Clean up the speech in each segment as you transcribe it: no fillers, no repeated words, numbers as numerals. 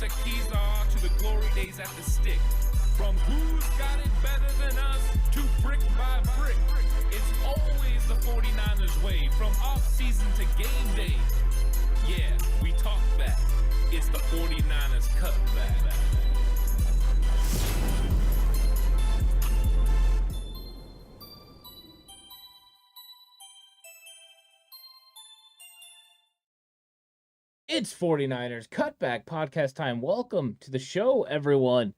the keys are to the glory days at the stick. From who's got it better than us to brick by brick. It's always the 49ers way, from off-season to game day. Yeah, we talk back. It's the 49ers Cutback. It's 49ers Cutback Podcast time. Welcome to the show, everyone.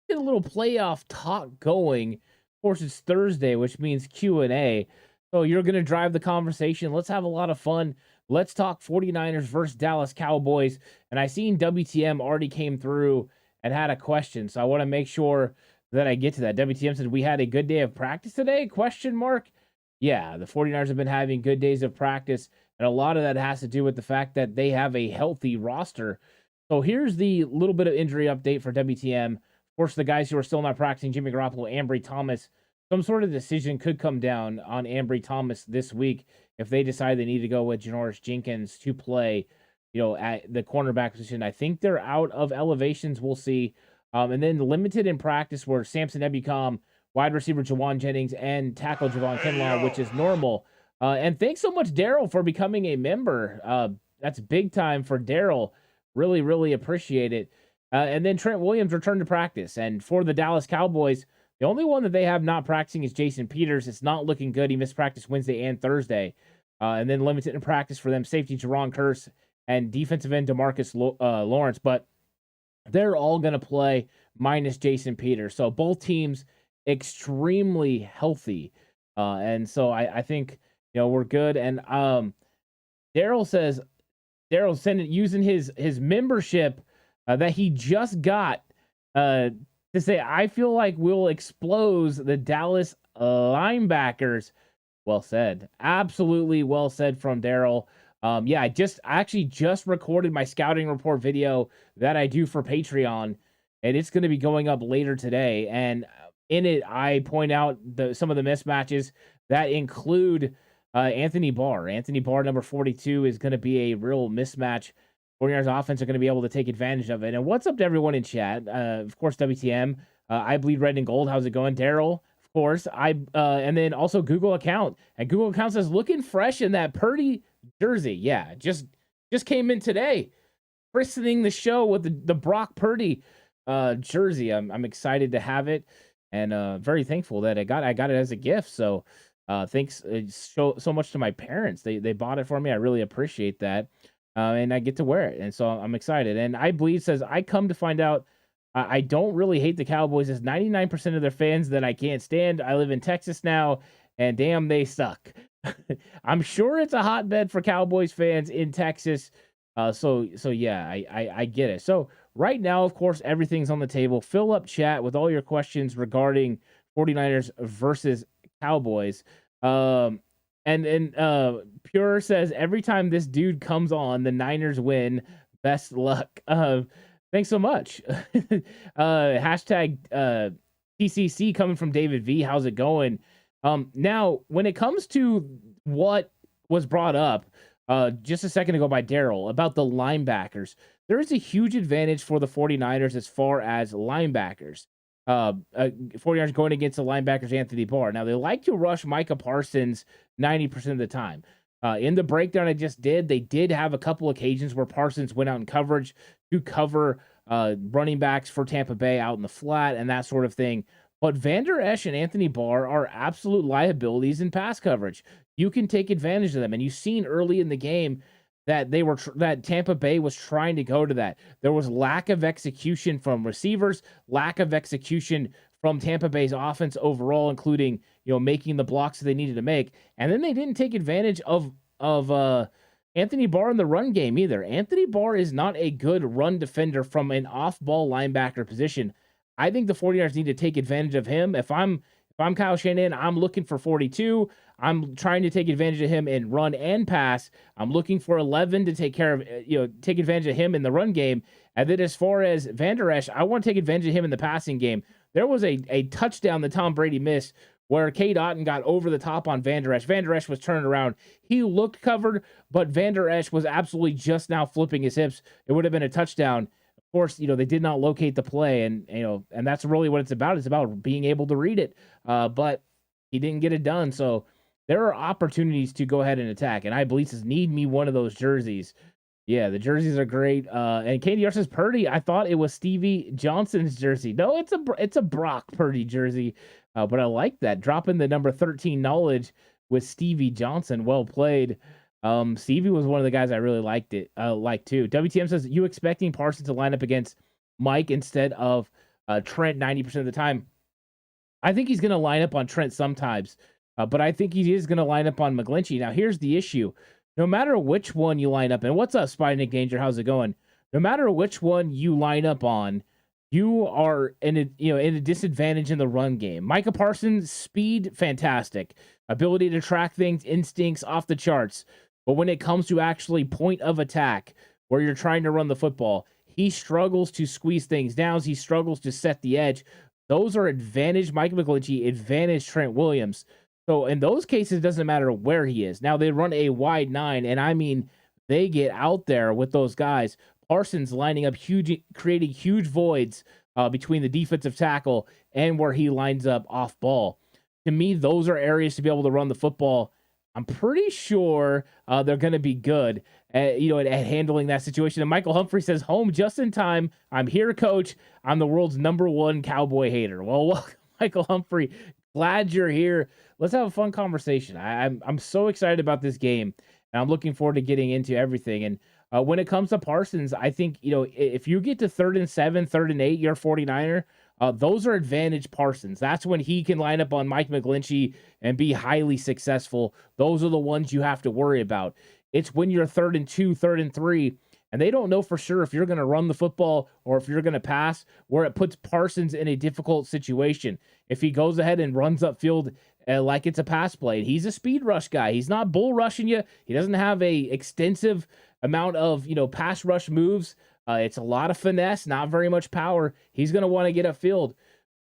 Get a little playoff talk going. Of course, it's Thursday, which means Q&A. So you're going to drive the conversation. Let's have a lot of fun. Let's talk 49ers versus Dallas Cowboys. And I seen WTM already came through and had a question. So I want to make sure that I get to that. WTM said, we had a good day of practice today? ? Yeah, the 49ers have been having good days of practice. And a lot of that has to do with the fact that they have a healthy roster. So here's the little bit of injury update for WTM. Of course, the guys who are still not practicing, Jimmy Garoppolo, Ambry Thomas, some sort of decision could come down on Ambry Thomas this week if they decide they need to go with Janoris Jenkins to play, at the cornerback position. I think they're out of elevations. We'll see. And then limited in practice were Samson Ebukam, wide receiver Jawan Jennings, and tackle Javon Kinlaw, which is normal. And thanks so much, Daryl, for becoming a member. That's big time for Daryl. Really, really appreciate it. And then Trent Williams returned to practice. And for the Dallas Cowboys, the only one that they have not practicing is Jason Peters. It's not looking good. He missed practice Wednesday and Thursday. And then limited in practice for them, safety Jerron Kearse and defensive end DeMarcus Lawrence. But they're all going to play minus Jason Peters. So both teams extremely healthy. And so I think... we're good. And Daryl says, using his membership that he just got to say, I feel like we'll expose the Dallas linebackers. Well said. Absolutely well said from Daryl. I actually just recorded my scouting report video that I do for Patreon, and it's going to be going up later today. And in it, I point out some of the mismatches that include Anthony Barr. Anthony Barr, number 42, is going to be a real mismatch. 49ers offense are going to be able to take advantage of it. And what's up to everyone in chat? Of course, WTM. I bleed red and gold. How's it going? Daryl, of course. And then also Google account. And Google account says, looking fresh in that Purdy jersey. Yeah, just came in today. Christening the show with the Brock Purdy jersey. I'm excited to have it. And very thankful that I got it as a gift. So thanks so much to my parents. They bought it for me. I really appreciate that. And I get to wear it. And so I'm excited. And I Bleed says, I come to find out I don't really hate the Cowboys. There's 99% of their fans that I can't stand. I live in Texas now, and damn, they suck. I'm sure it's a hotbed for Cowboys fans in Texas. So yeah, I get it. So right now, of course, everything's on the table. Fill up chat with all your questions regarding 49ers versus Cowboys. And Pure says, every time this dude comes on, the Niners win. Best luck. Thanks so much. Hashtag TCC coming from David V. How's it going? Now, when it comes to what was brought up just a second ago by Daryl about the linebackers, there is a huge advantage for the 49ers as far as linebackers. 49ers going against the linebackers, Anthony Barr. Now, they like to rush Micah Parsons 90% of the time. In the breakdown I just did, they did have a couple occasions where Parsons went out in coverage to cover running backs for Tampa Bay out in the flat and that sort of thing. But Vander Esch and Anthony Barr are absolute liabilities in pass coverage. You can take advantage of them. And you've seen early in the game that that Tampa Bay was trying to go to that. There was lack of execution from receivers, lack of execution from Tampa Bay's offense overall, including making the blocks that they needed to make. And then they didn't take advantage of Anthony Barr in the run game either. Anthony Barr is not a good run defender from an off-ball linebacker position. I think the 49ers need to take advantage of him. If I'm Kyle Shanahan, I'm looking for 42. I'm trying to take advantage of him in run and pass. I'm looking for 11 to take advantage of him in the run game. And then as far as Vander Esch, I want to take advantage of him in the passing game. There was a touchdown that Tom Brady missed where Cade Otton got over the top on Vander Esch. Vander Esch was turned around. He looked covered, but Vander Esch was absolutely just now flipping his hips. It would have been a touchdown. Of course, they did not locate the play, and that's really what it's about. It's about being able to read it. But he didn't get it done. So there are opportunities to go ahead and attack. And I believe says need me one of those jerseys. Yeah, the jerseys are great. And KDR says Purdy. I thought it was Stevie Johnson's jersey. No, it's a Brock Purdy jersey. But I like that. Dropping the number 13 knowledge with Stevie Johnson. Well played. Stevie was one of the guys I really liked too. WTM says you expecting Parsons to line up against Mike instead of Trent 90% of the time. I think he's going to line up on Trent sometimes, but I think he is going to line up on McGlinchey. Now, here's the issue. No matter which one you line up, and what's up, Spy Nick Danger? How's it going? No matter which one you line up on, you are in a disadvantage in the run game. Micah Parsons, speed, fantastic. Ability to track things, instincts off the charts. But when it comes to actually point of attack, where you're trying to run the football, he struggles to squeeze things down. He struggles to set the edge. Those are advantage Mike McGlinchey, advantage Trent Williams. So in those cases, it doesn't matter where he is. Now they run a wide 9, and I mean they get out there with those guys. Parsons lining up huge, creating huge voids between the defensive tackle and where he lines up off ball. To me, those are areas to be able to run the football. I'm pretty sure they're going to be good at handling that situation. And Michael Humphrey says, home just in time. I'm here, coach. I'm the world's #1 Cowboy hater. Well, welcome, Michael Humphrey. Glad you're here. Let's have a fun conversation. I'm so excited about this game, and I'm looking forward to getting into everything. And when it comes to Parsons, I think, if you get to 3rd and 7, 3rd and 8, you're a 49er. Those are advantage Parsons. That's when he can line up on Mike McGlinchey and be highly successful. Those are the ones you have to worry about. It's when you're 3rd and 2, 3rd and 3, and they don't know for sure if you're going to run the football or if you're going to pass, where it puts Parsons in a difficult situation. If he goes ahead and runs upfield like it's a pass play, he's a speed rush guy. He's not bull rushing you. He doesn't have a extensive amount of, pass rush moves. It's a lot of finesse, not very much power. He's going to want to get upfield.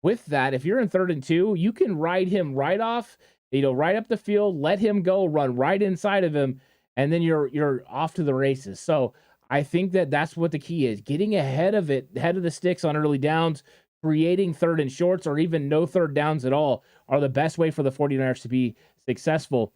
With that, if you're in 3rd and 2, you can ride him right off, right up the field, let him go, run right inside of him, and then you're off to the races. So I think that's what the key is. Getting ahead of the sticks on early downs, creating 3rd and shorts, or even no 3rd downs at all are the best way for the 49ers to be successful.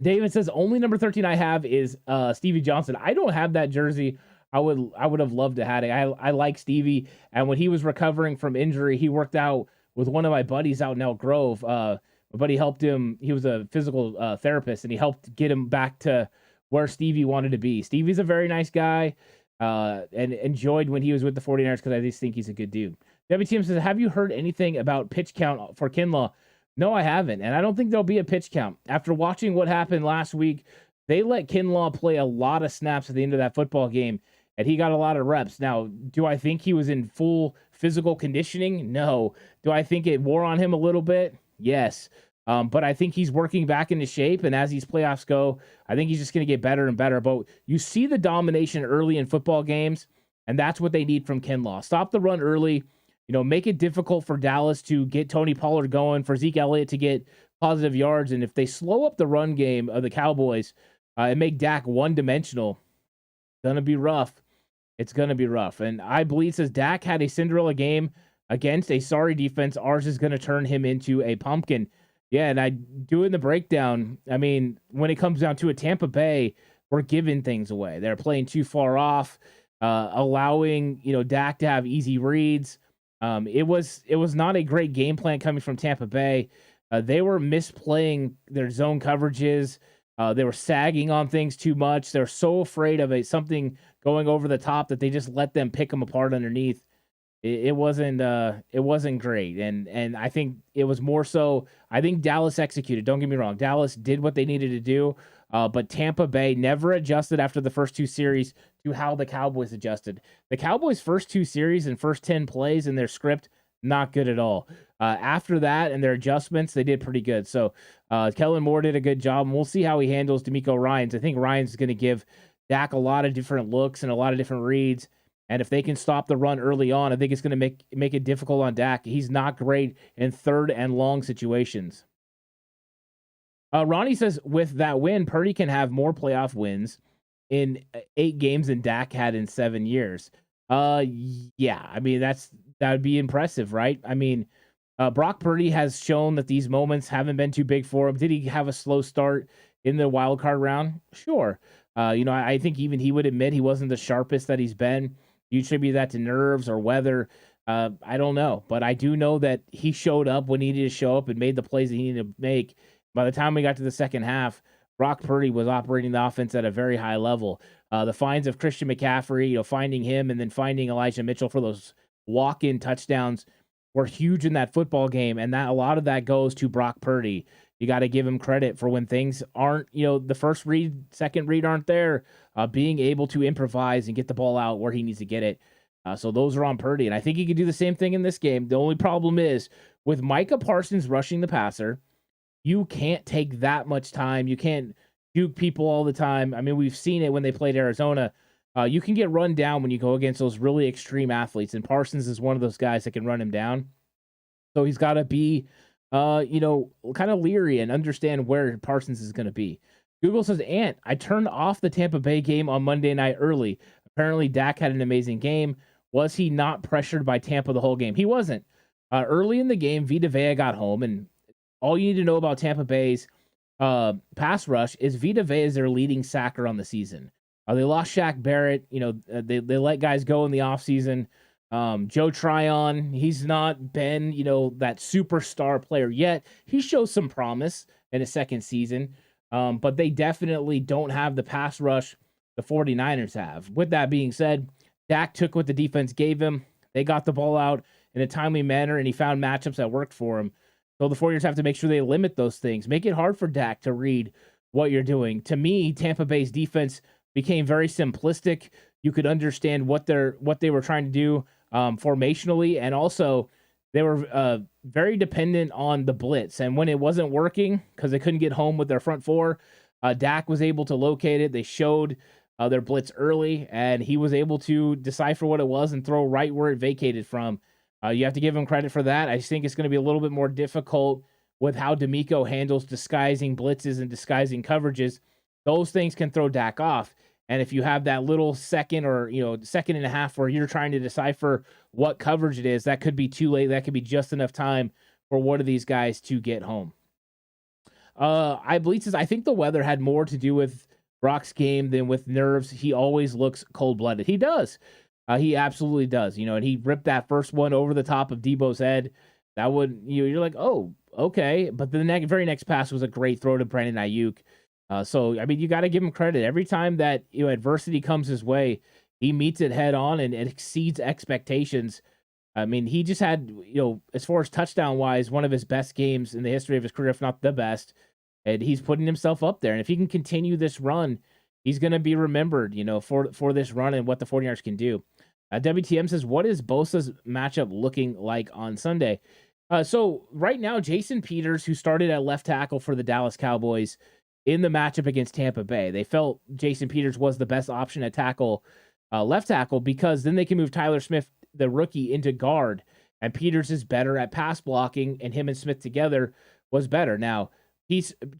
David says, only number 13 I have is Stevie Johnson. I don't have that jersey. I would have loved to have it. I like Stevie, and when he was recovering from injury, he worked out with one of my buddies out in Elk Grove. My buddy helped him. He was a physical therapist, and he helped get him back to where Stevie wanted to be. Stevie's a very nice guy, and enjoyed when he was with the 49ers because I just think he's a good dude. WTM says, have you heard anything about pitch count for Kinlaw? No, I haven't, and I don't think there'll be a pitch count. After watching what happened last week, they let Kinlaw play a lot of snaps at the end of that football game, and he got a lot of reps. Now, do I think he was in full physical conditioning? No. Do I think it wore on him a little bit? Yes. But I think he's working back into shape, and as these playoffs go, I think he's just going to get better and better. But you see the domination early in football games, and that's what they need from Kinlaw. Stop the run early. Make it difficult for Dallas to get Tony Pollard going, for Zeke Elliott to get positive yards. And if they slow up the run game of the Cowboys and make Dak one-dimensional, it's going to be rough. It's going to be rough. And I believe says Dak had a Cinderella game against a sorry defense. Ours is going to turn him into a pumpkin. Yeah, and I doing the breakdown. I mean, when it comes down to it, Tampa Bay, we're giving things away. They're playing too far off, allowing Dak to have easy reads. It was not a great game plan coming from Tampa Bay. They were misplaying their zone coverages. They were sagging on things too much. They're so afraid of something going over the top that they just let them pick them apart underneath. It wasn't great, and I think it was more so. I think Dallas executed. Don't get me wrong, Dallas did what they needed to do, but Tampa Bay never adjusted after the first 2 series to how the Cowboys adjusted. The Cowboys' first 2 series and first 10 plays in their script, not good at all. After that and their adjustments, they did pretty good. So Kellen Moore did a good job, and we'll see how he handles DeMeco Ryans. I think Ryans is going to give Dak a lot of different looks and a lot of different reads. And if they can stop the run early on, I think it's going to make it difficult on Dak. He's not great in 3rd and long situations. Ronnie says, with that win, Purdy can have more playoff wins in 8 games than Dak had in 7 years. Yeah. I mean, that would be impressive, right? I mean, Brock Purdy has shown that these moments haven't been too big for him. Did he have a slow start in the wild card round? Sure. I think even he would admit he wasn't the sharpest that he's been. You attribute that to nerves or weather. I don't know, but I do know that he showed up when he needed to show up and made the plays that he needed to make. By the time we got to the second half, Brock Purdy was operating the offense at a very high level. The finds of Christian McCaffrey, finding him and then finding Elijah Mitchell for those walk-in touchdowns were huge in that football game, and that a lot of that goes to Brock Purdy. You got to give him credit for when things aren't, the first read, second read aren't there, being able to improvise and get the ball out where he needs to get it. So those are on Purdy, and I think he could do the same thing in this game. The only problem is with Micah Parsons rushing the passer, you can't take that much time. You can't juke people all the time. I mean, we've seen it when they played Arizona. You can get run down when you go against those really extreme athletes, and Parsons is one of those guys that can run him down. So he's got to be, kind of leery and understand where Parsons is going to be. Google says, Ant, I turned off the Tampa Bay game on Monday night early. Apparently, Dak had an amazing game. Was he not pressured by Tampa the whole game? He wasn't. Early in the game, Vita Vea got home, and all you need to know about Tampa Bay's pass rush is Vita Vea is their leading sacker on the season. They lost Shaq Barrett. They let guys go in the offseason. Joe Tryon, he's not been, that superstar player yet. He shows some promise in his second season, but they definitely don't have the pass rush the 49ers have. With that being said, Dak took what the defense gave him. They got the ball out in a timely manner, and he found matchups that worked for him. So the 49ers have to make sure they limit those things. Make it hard for Dak to read what you're doing. To me, Tampa Bay's defense became very simplistic. You could understand what they were trying to do formationally, and also they were very dependent on the blitz. And when it wasn't working because they couldn't get home with their front four, Dak was able to locate it. They showed their blitz early, and he was able to decipher what it was and throw right where it vacated from. You have to give him credit for that. I just think it's going to be a little bit more difficult with how D'Amico handles disguising blitzes and disguising coverages. Those things can throw Dak off. And if you have that little second or, second and a half where you're trying to decipher what coverage it is, that could be too late. That could be just enough time for one of these guys to get home. I think the weather had more to do with Brock's game than with nerves. He always looks cold-blooded. He does. He absolutely does. And he ripped that first one over the top of Debo's head. That would, you're like, oh, okay. But the very next pass was a great throw to Brandon Ayuk. So, I mean, you got to give him credit. Every time that adversity comes his way, he meets it head on and it exceeds expectations. I mean, he just had, as far as touchdown wise, one of his best games in the history of his career, if not the best. And he's putting himself up there. And if he can continue this run, he's going to be remembered, for this run and what the 49ers can do. WTM says, what is Bosa's matchup looking like on Sunday? So right now, Jason Peters, who started at left tackle for the Dallas Cowboys in the matchup against Tampa Bay, they felt Jason Peters was the best option at left tackle, because then they can move Tyler Smith, the rookie, into guard. And Peters is better at pass blocking, and him and Smith together was better. Now,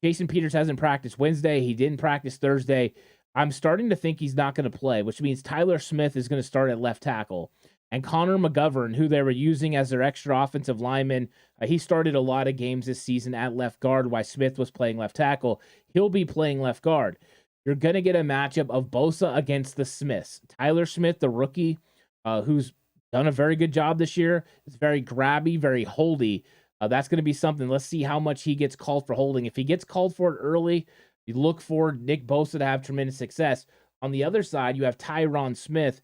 Jason Peters hasn't practiced Wednesday. He didn't practice Thursday. I'm starting to think he's not going to play, which means Tyler Smith is going to start at left tackle. And Connor McGovern, who they were using as their extra offensive lineman, he started a lot of games this season at left guard while Smith was playing left tackle. He'll be playing left guard. You're going to get a matchup of Bosa against the Smiths. Tyler Smith, the rookie, who's done a very good job this year, is very grabby, very holdy. That's going to be something. Let's see how much he gets called for holding. If he gets called for it early, you look for Nick Bosa to have tremendous success. On the other side, you have Tyron Smith.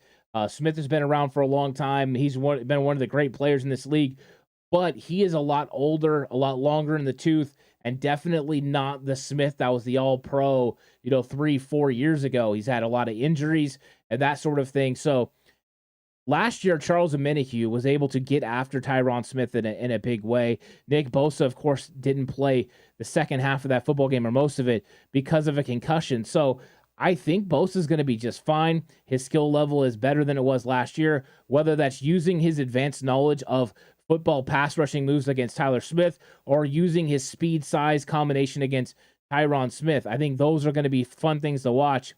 Smith has been around for a long time. He's been one of the great players in this league, but he is a lot older, a lot longer in the tooth, and definitely not the Smith that was the all-pro, 3-4 years ago. He's had a lot of injuries and that sort of thing. So last year, Charles Omenihu was able to get after Tyron Smith in a big way. Nick Bosa, of course, didn't play the second half of that football game, or most of it, because of a concussion. So I think Bosa is going to be just fine. His skill level is better than it was last year, whether that's using his advanced knowledge of football pass rushing moves against Tyler Smith or using his speed size combination against Tyron Smith. I think those are going to be fun things to watch.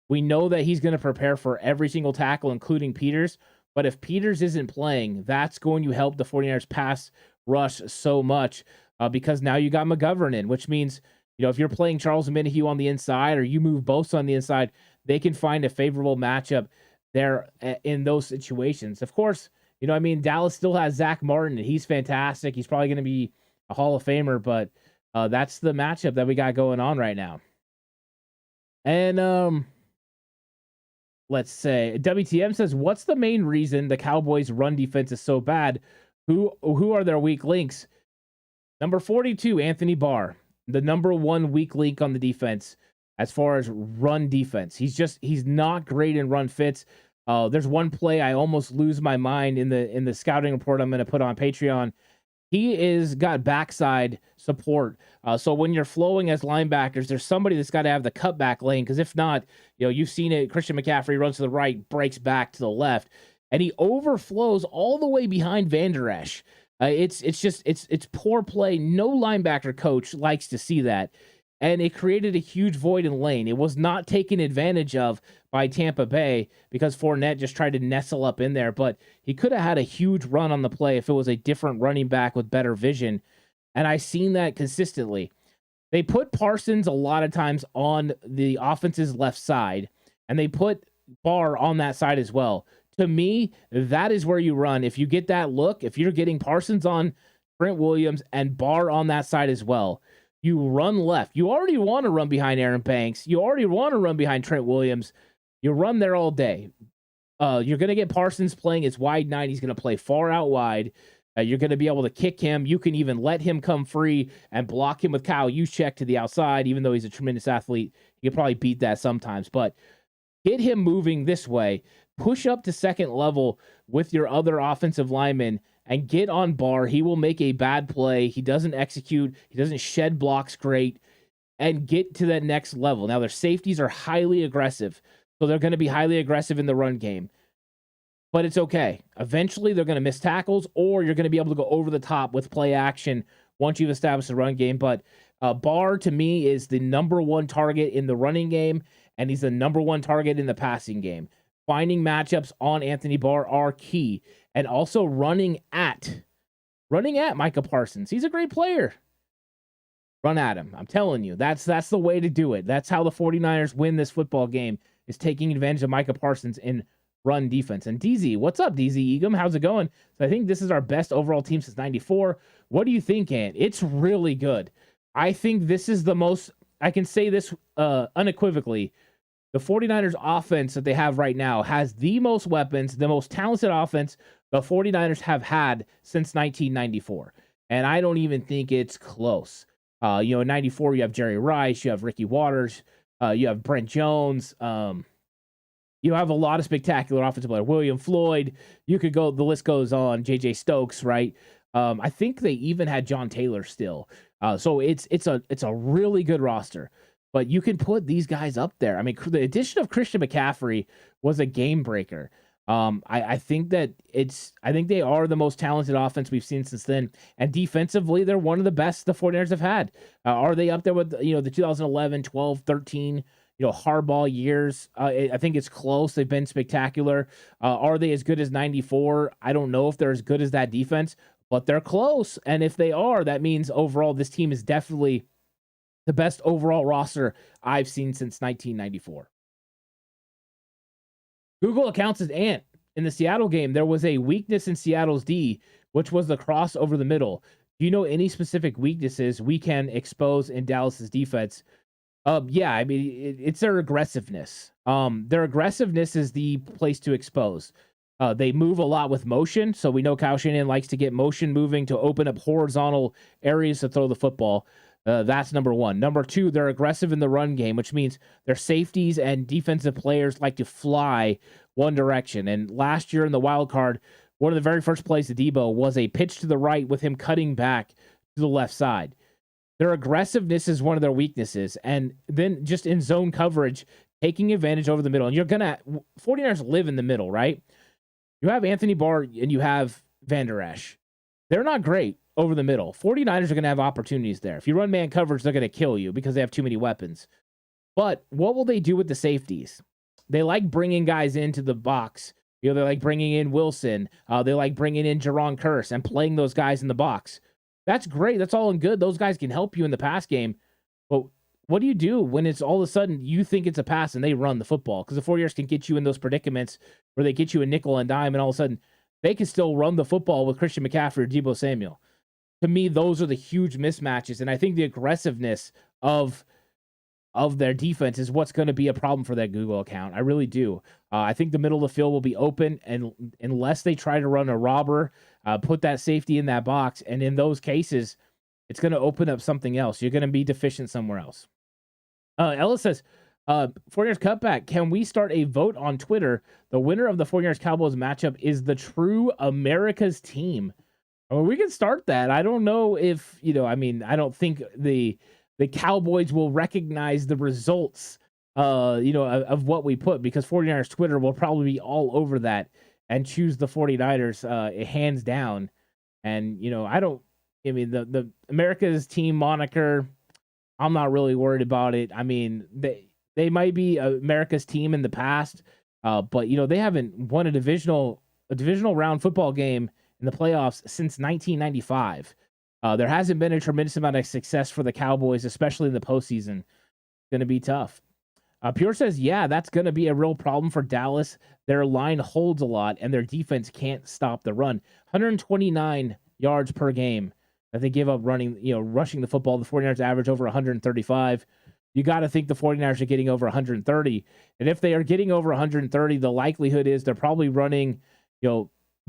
We know that he's going to prepare for every single tackle, including Peters. But if Peters isn't playing, that's going to help the 49ers pass rush so much because now you got McGovern in, which means, if you're playing Charles Minihue on the inside or you move Bosa on the inside, they can find a favorable matchup there in those situations. Of course, Dallas still has Zach Martin, and he's fantastic. He's probably going to be a Hall of Famer, but that's the matchup that we got going on right now. And let's say WTM says, what's the main reason the Cowboys' run defense is so bad? Who are their weak links? Number 42, Anthony Barr, the number one weak link on the defense as far as run defense. He's not great in run fits. There's one play I almost lose my mind in the scouting report I'm going to put on Patreon. He is got backside support. So when you're flowing as linebackers, there's somebody that's got to have the cutback lane, because if not, you've seen it. Christian McCaffrey runs to the right, breaks back to the left, and he overflows all the way behind Van Der Esch. It's poor play. No linebacker coach likes to see that. And it created a huge void in lane. It was not taken advantage of by Tampa Bay because Fournette just tried to nestle up in there. But he could have had a huge run on the play if it was a different running back with better vision. And I've seen that consistently. They put Parsons a lot of times on the offense's left side, and they put Barr on that side as well. To me, that is where you run. If you get that look, if you're getting Parsons on Trent Williams and Barr on that side as well, you run left. You already want to run behind Aaron Banks. You already want to run behind Trent Williams. You run there all day. You're going to get Parsons playing as wide 9. He's going to play far out wide. You're going to be able to kick him. You can even let him come free and block him with Kyle Juszczyk to the outside, even though he's a tremendous athlete. He could probably beat that sometimes. But get him moving this way. Push up to second level with your other offensive linemen and get on Barr. He will make a bad play. He doesn't execute. He doesn't shed blocks great, and get to that next level. Now, their safeties are highly aggressive, so they're going to be highly aggressive in the run game. But it's okay. Eventually, they're going to miss tackles, or you're going to be able to go over the top with play action once you've established the run game. But Barr, to me, is the number one target in the running game, and he's the number one target in the passing game. Finding matchups on Anthony Barr are key. And also running at Micah Parsons. He's a great player. Run at him. I'm telling you, that's the way to do it. That's how the 49ers win this football game, is taking advantage of Micah Parsons in run defense. And DZ, what's up, DZ Egum? How's it going? So I think this is our best overall team since 94. What do you think, Ant? It's really good. I think this is the most, I can say this unequivocally, the 49ers offense that they have right now has the most weapons, the most talented offense the 49ers have had since 1994. And I don't even think it's close. In 94, you have Jerry Rice, you have Ricky Waters, you have Brent Jones. You have a lot of spectacular offensive players. William Floyd, you could go, the list goes on. JJ Stokes, right? I think they even had John Taylor still. So it's a really good roster. But you can put these guys up there. I mean, the addition of Christian McCaffrey was a game breaker. I think they are the most talented offense we've seen since then. And defensively, they're one of the best the 49ers have had. Are they up there with, the 2011, 12, 13, Harbaugh years? I think it's close. They've been spectacular. Are they as good as 94? I don't know if they're as good as that defense, but they're close. And if they are, that means overall this team is definitely the best overall roster I've seen since 1994. Google accounts as Ant. In the Seattle game, there was a weakness in Seattle's D, which was the cross over the middle. Do you know any specific weaknesses we can expose in Dallas's defense? Yeah, I mean, it's their aggressiveness. Their aggressiveness is the place to expose. They move a lot with motion, so we know Kyle Shanahan likes to get motion moving to open up horizontal areas to throw the football. That's number one. Number two, they're aggressive in the run game, which means their safeties and defensive players like to fly one direction. And last year in the wild card, one of the very first plays to Debo was a pitch to the right with him cutting back to the left side. Their aggressiveness is one of their weaknesses. And then just in zone coverage, taking advantage over the middle. And 49ers live in the middle, right? You have Anthony Barr and you have Van Der Esch. They're not great over the middle. 49ers are going to have opportunities there. If you run man coverage, they're going to kill you because they have too many weapons. But what will they do with the safeties? They like bringing guys into the box You know, they like bringing in Wilson. They like bringing in Jaron Curse and playing those guys in the box. That's great. That's all and good. Those guys can help you in the pass game. But what do you do when it's all of a sudden you think it's a pass and they run the football? Because the 49ers can get you in those predicaments where they get you a nickel and dime, and all of a sudden they can still run the football with Christian McCaffrey or Deebo Samuel. To me, those are the huge mismatches, and I think the aggressiveness of their defense is what's going to be a problem for that Google account. I really do. I think the middle of the field will be open, and unless they try to run a robber, put that safety in that box, and in those cases, it's going to open up something else. You're going to be deficient somewhere else. Ellis says, 49ers Cutback, can we start a vote on Twitter? The winner of the 49ers Cowboys matchup is the true America's team. Well, we can start that. I don't know if, I don't think the Cowboys will recognize the results, of what we put, because 49ers Twitter will probably be all over that and choose the 49ers hands down. And, the America's team moniker, I'm not really worried about it. I mean, they might be America's team in the past, but, they haven't won a divisional round football game in the playoffs since 1995. There hasn't been a tremendous amount of success for the Cowboys, especially in the postseason. It's going to be tough. Pure says, yeah, that's going to be a real problem for Dallas. Their line holds a lot, and their defense can't stop the run. 129 yards per game that they give up rushing the football. The 49ers average over 135. You got to think the 49ers are getting over 130. And if they are getting over 130, the likelihood is they're probably running,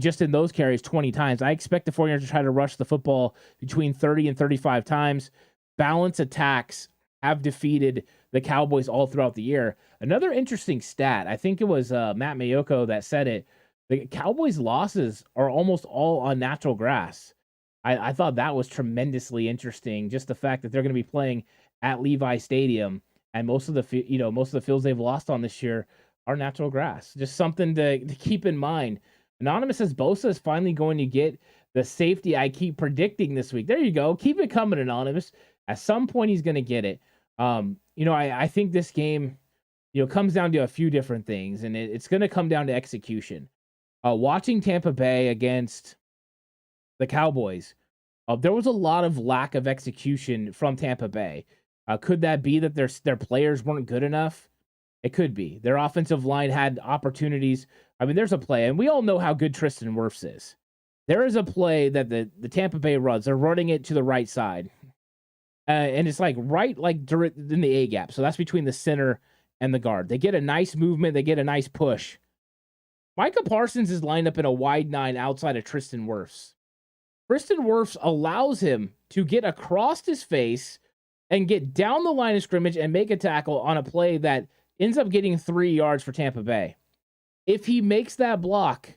just in those carries 20 times. I expect the 49ers to try to rush the football between 30 and 35 times. Balance attacks have defeated the Cowboys all throughout the year. Another interesting stat, I think it was Matt Mayoko that said it, the Cowboys' losses are almost all on natural grass. I thought that was tremendously interesting, just the fact that they're going to be playing at Levi Stadium, and most of the fields they've lost on this year are natural grass. Just something to keep in mind. Anonymous says Bosa is finally going to get the safety I keep predicting this week. There you go. Keep it coming, Anonymous. At some point, he's going to get it. I think this game, comes down to a few different things, and it's going to come down to execution. Watching Tampa Bay against the Cowboys, there was a lot of lack of execution from Tampa Bay. Could that be that their players weren't good enough? It could be. Their offensive line had opportunities. I mean, there's a play, and we all know how good Tristan Wirfs is. There is a play that the Tampa Bay runs. They're running it to the right side. And it's in the A gap. So that's between the center and the guard. They get a nice movement. They get a nice push. Micah Parsons is lined up in a wide 9 outside of Tristan Wirfs. Tristan Wirfs allows him to get across his face and get down the line of scrimmage and make a tackle on a play that ends up getting 3 yards for Tampa Bay. If he makes that block,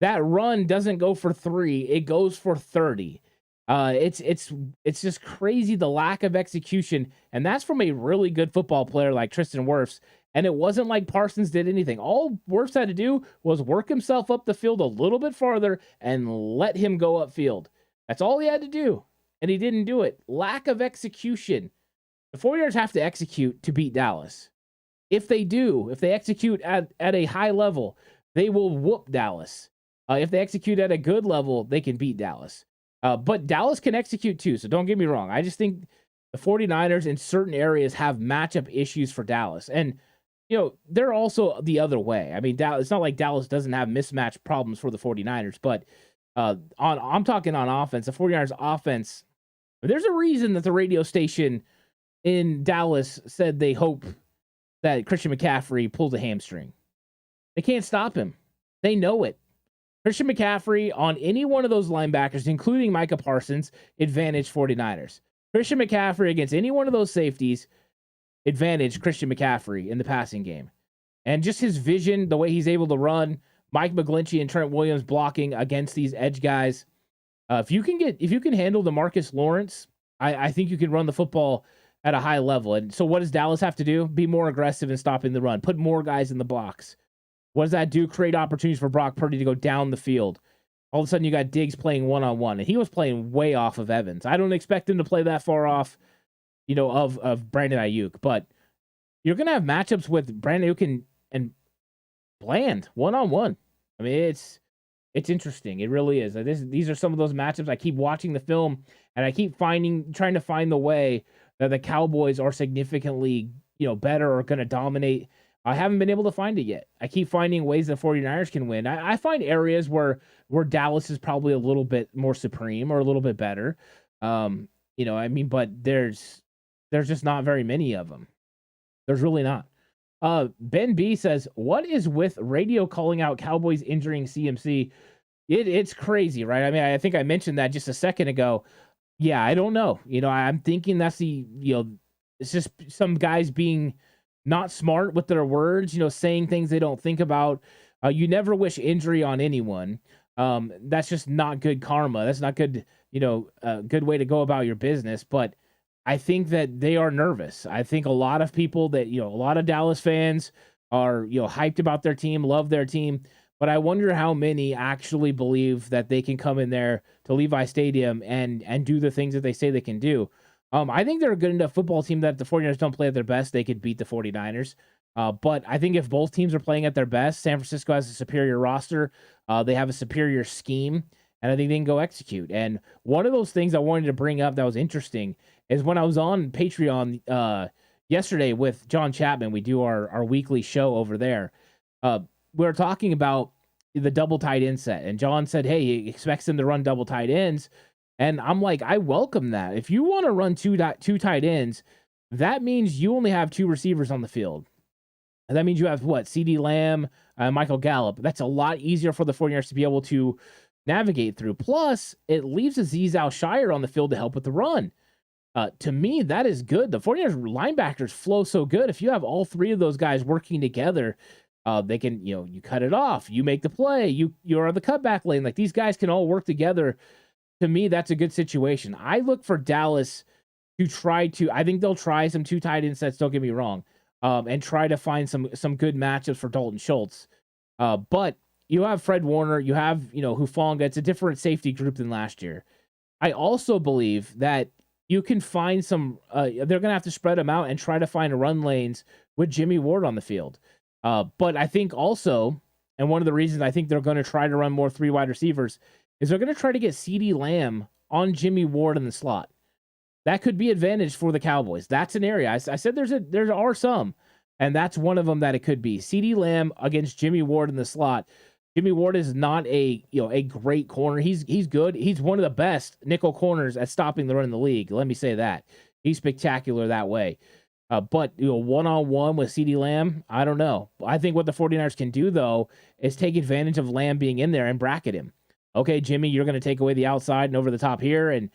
that run doesn't go for 3. It goes for 30. It's just crazy, the lack of execution, and that's from a really good football player like Tristan Wirfs. And it wasn't like Parsons did anything. All Wirfs had to do was work himself up the field a little bit farther and let him go upfield. That's all he had to do, and he didn't do it. Lack of execution. The 49ers have to execute to beat Dallas. If they do, if they execute at a high level, they will whoop Dallas. If they execute at a good level, they can beat Dallas. But Dallas can execute too, so don't get me wrong. I just think the 49ers in certain areas have matchup issues for Dallas. And, they're also the other way. I mean, it's not like Dallas doesn't have mismatch problems for the 49ers, but I'm talking on offense. The 49ers offense, there's a reason that the radio station in Dallas said they hope that Christian McCaffrey pulls a hamstring. They can't stop him. They know it. Christian McCaffrey on any one of those linebackers, including Micah Parsons, advantage 49ers. Christian McCaffrey against any one of those safeties, advantage Christian McCaffrey in the passing game. And just his vision, the way he's able to run, Mike McGlinchey and Trent Williams blocking against these edge guys. If you can handle DeMarcus Lawrence, I think you can run the football at a high level. And so what does Dallas have to do? Be more aggressive in stopping the run. Put more guys in the box. What does that do? Create opportunities for Brock Purdy to go down the field. All of a sudden, you got Diggs playing one-on-one, and he was playing way off of Evans. I don't expect him to play that far off, of Brandon Ayuk. But you're going to have matchups with Brandon Ayuk and Bland one-on-one. I mean, it's interesting. It really is. These are some of those matchups. I keep watching the film, and I keep trying to find the way that the Cowboys are significantly, better or going to dominate. I haven't been able to find it yet. I keep finding ways that 49ers can win. I find areas where Dallas is probably a little bit more supreme or a little bit better. But there's just not very many of them. There's really not. Ben B says, what is with radio calling out Cowboys injuring CMC? It's crazy, right? I mean, I think I mentioned that just a second ago. Yeah, I don't know. I'm thinking that's it's just some guys being not smart with their words, saying things they don't think about. You never wish injury on anyone. That's just not good karma. That's not good, good way to go about your business. But I think that they are nervous. I think a lot of people that, a lot of Dallas fans are, hyped about their team, love their team. But I wonder how many actually believe that they can come in there to Levi Stadium and do the things that they say they can do. I think they're a good enough football team that if the 49ers don't play at their best, they could beat the 49ers. But I think if both teams are playing at their best, San Francisco has a superior roster. They have a superior scheme, and I think they can go execute. And one of those things I wanted to bring up that was interesting is when I was on Patreon yesterday with John Chapman. We do our weekly show over there. We were talking about the double tight end set, and John said, hey, he expects them to run double tight ends. And I'm like, I welcome that. If you want to run two tight ends, that means you only have two receivers on the field. And that means you have CeeDee Lamb, Michael Gallup. That's a lot easier for the 49ers to be able to navigate through. Plus, it leaves Azeez Al-Shaair on the field to help with the run. To me, that is good. The 49ers linebackers flow so good. If you have all three of those guys working together, they can, you cut it off, you make the play, you're on the cutback lane. Like, these guys can all work together. To me, that's a good situation. I look for Dallas to I think they'll try some two tight end sets, don't get me wrong, and try to find some good matchups for Dalton Schultz. But you have Fred Warner, you have, Hufanga. It's a different safety group than last year. I also believe that you can find they're going to have to spread them out and try to find run lanes with Jimmy Ward on the field. But I think also, and one of the reasons I think they're going to try to run more three wide receivers is they're going to try to get CeeDee Lamb on Jimmy Ward in the slot. That could be advantage for the Cowboys. That's an area. I said there are some, and that's one of them that it could be. CeeDee Lamb against Jimmy Ward in the slot. Jimmy Ward is not a great corner. He's good. He's one of the best nickel corners at stopping the run in the league. Let me say that. He's spectacular that way. But one-on-one with CeeDee Lamb, I don't know. I think what the 49ers can do, though, is take advantage of Lamb being in there and bracket him. Okay, Jimmy, you're going to take away the outside and over the top here. And,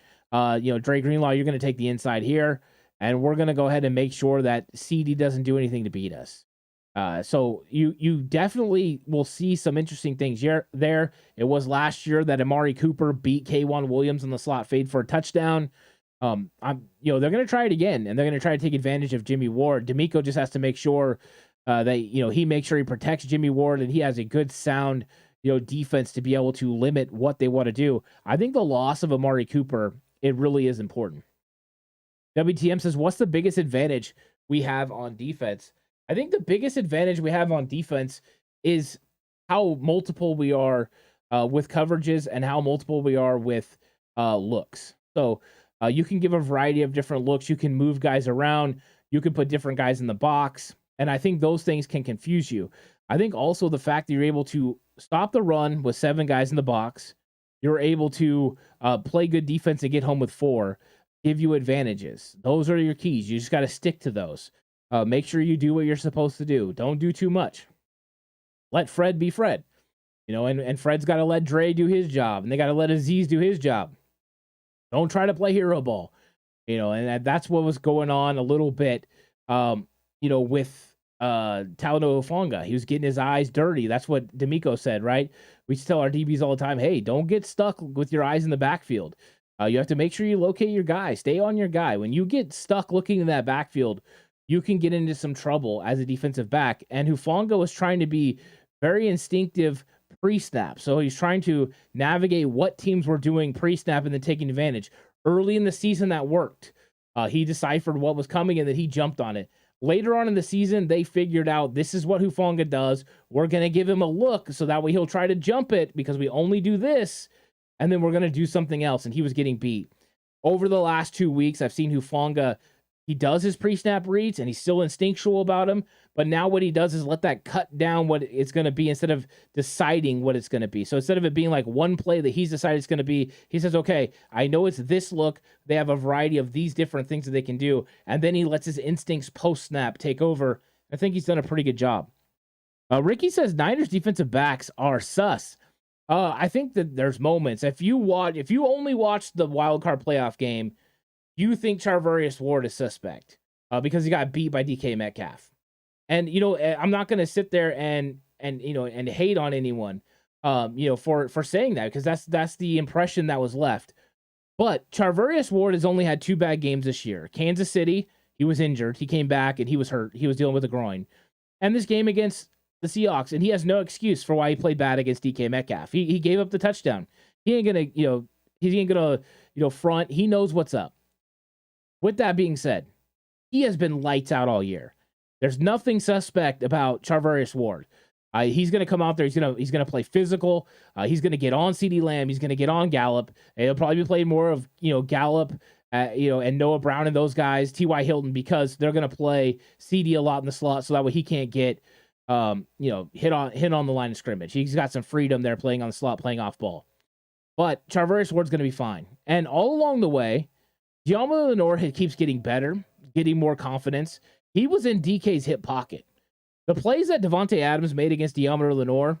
Dre Greenlaw, you're going to take the inside here. And we're going to go ahead and make sure that CD doesn't do anything to beat us. So you definitely will see some interesting things there. It was last year that Amari Cooper beat K'Wan Williams in the slot fade for a touchdown. They're going to try it again, and they're going to try to take advantage of Jimmy Ward. D'Amico just has to make sure that, he makes sure he protects Jimmy Ward and he has a good sound, defense to be able to limit what they want to do. I think the loss of Amari Cooper, it really is important. WTM says, what's the biggest advantage we have on defense? I think the biggest advantage we have on defense is how multiple we are with coverages and how multiple we are with looks. So you can give a variety of different looks. You can move guys around. You can put different guys in the box. And I think those things can confuse you. I think also the fact that you're able to stop the run with 7 guys in the box, you're able to play good defense and get home with 4, give you advantages. Those are your keys. You just got to stick to those. Make sure you do what you're supposed to do. Don't do too much. Let Fred be Fred. And Fred's got to let Dre do his job, and they got to let Azeez do his job. Don't try to play hero ball. And that's what was going on a little bit, with Talanoa Hufanga. He was getting his eyes dirty. That's what D'Amico said, right? We tell our DBs all the time, hey, don't get stuck with your eyes in the backfield. You have to make sure you locate your guy. Stay on your guy. When you get stuck looking in that backfield, you can get into some trouble as a defensive back. And Hufanga was trying to be very instinctive pre-snap. So he's trying to navigate what teams were doing pre-snap and then taking advantage. Early in the season, that worked. He deciphered what was coming and then he jumped on it. Later on in the season, they figured out this is what Hufanga does. We're going to give him a look so that way he'll try to jump it because we only do this, and then we're going to do something else, and he was getting beat. Over the last 2 weeks, I've seen Hufanga, he does his pre-snap reads, and he's still instinctual about him, but now what he does is let that cut down what it's going to be instead of deciding what it's going to be. So instead of it being like one play that he's decided it's going to be, he says, okay, I know it's this look. They have a variety of these different things that they can do, and then he lets his instincts post-snap take over. I think he's done a pretty good job. Ricky says Niners defensive backs are sus. I think that there's moments. If you only watch the wild card playoff game, you think Charvarius Ward is suspect because he got beat by DK Metcalf. And, I'm not going to sit there and hate on anyone, for saying that, because that's the impression that was left. But Charvarius Ward has only had 2 bad games this year. Kansas City, he was injured. He came back and he was hurt. He was dealing with a groin. And this game against the Seahawks, and he has no excuse for why he played bad against DK Metcalf. He gave up the touchdown. He ain't gonna, front. He knows what's up. With that being said, he has been lights out all year. There's nothing suspect about Charvarius Ward. He's going to come out there. He's going to play physical. He's going to get on CeeDee Lamb. He's going to get on Gallup. And he'll probably be playing more of Gallup, and Noah Brown and those guys, T.Y. Hilton, because they're going to play CeeDee a lot in the slot, so that way he can't get hit on the line of scrimmage. He's got some freedom there playing on the slot, playing off ball. But Charvarius Ward's going to be fine. And all along the way, Deommodore Lenoir keeps getting better, getting more confidence. He was in DK's hip pocket. The plays that Devontae Adams made against Deommodore Lenoir,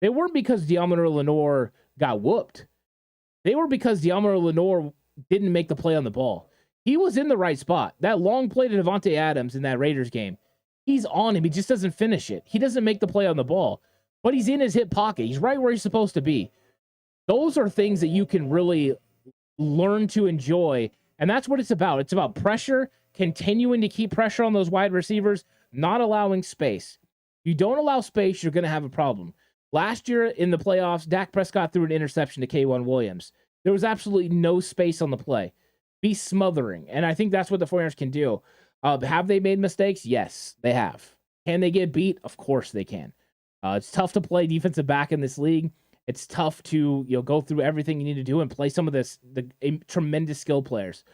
they weren't because Deommodore Lenoir got whooped. They were because Deommodore Lenoir didn't make the play on the ball. He was in the right spot. That long play to Devontae Adams in that Raiders game, he's on him. He just doesn't finish it. He doesn't make the play on the ball, but he's in his hip pocket. He's right where he's supposed to be. Those are things that you can really learn to enjoy, and that's what it's about. It's about pressure, continuing to keep pressure on those wide receivers, not allowing space. If you don't allow space, you're going to have a problem. Last year in the playoffs, Dak Prescott threw an interception to K'Wan Williams. There was absolutely no space on the play. Be smothering, and I think that's what the 49ers can do. Have they made mistakes? Yes, they have. Can they get beat? Of course they can. It's tough to play defensive back in this league. It's tough to go through everything you need to do and play some of the tremendous skill players.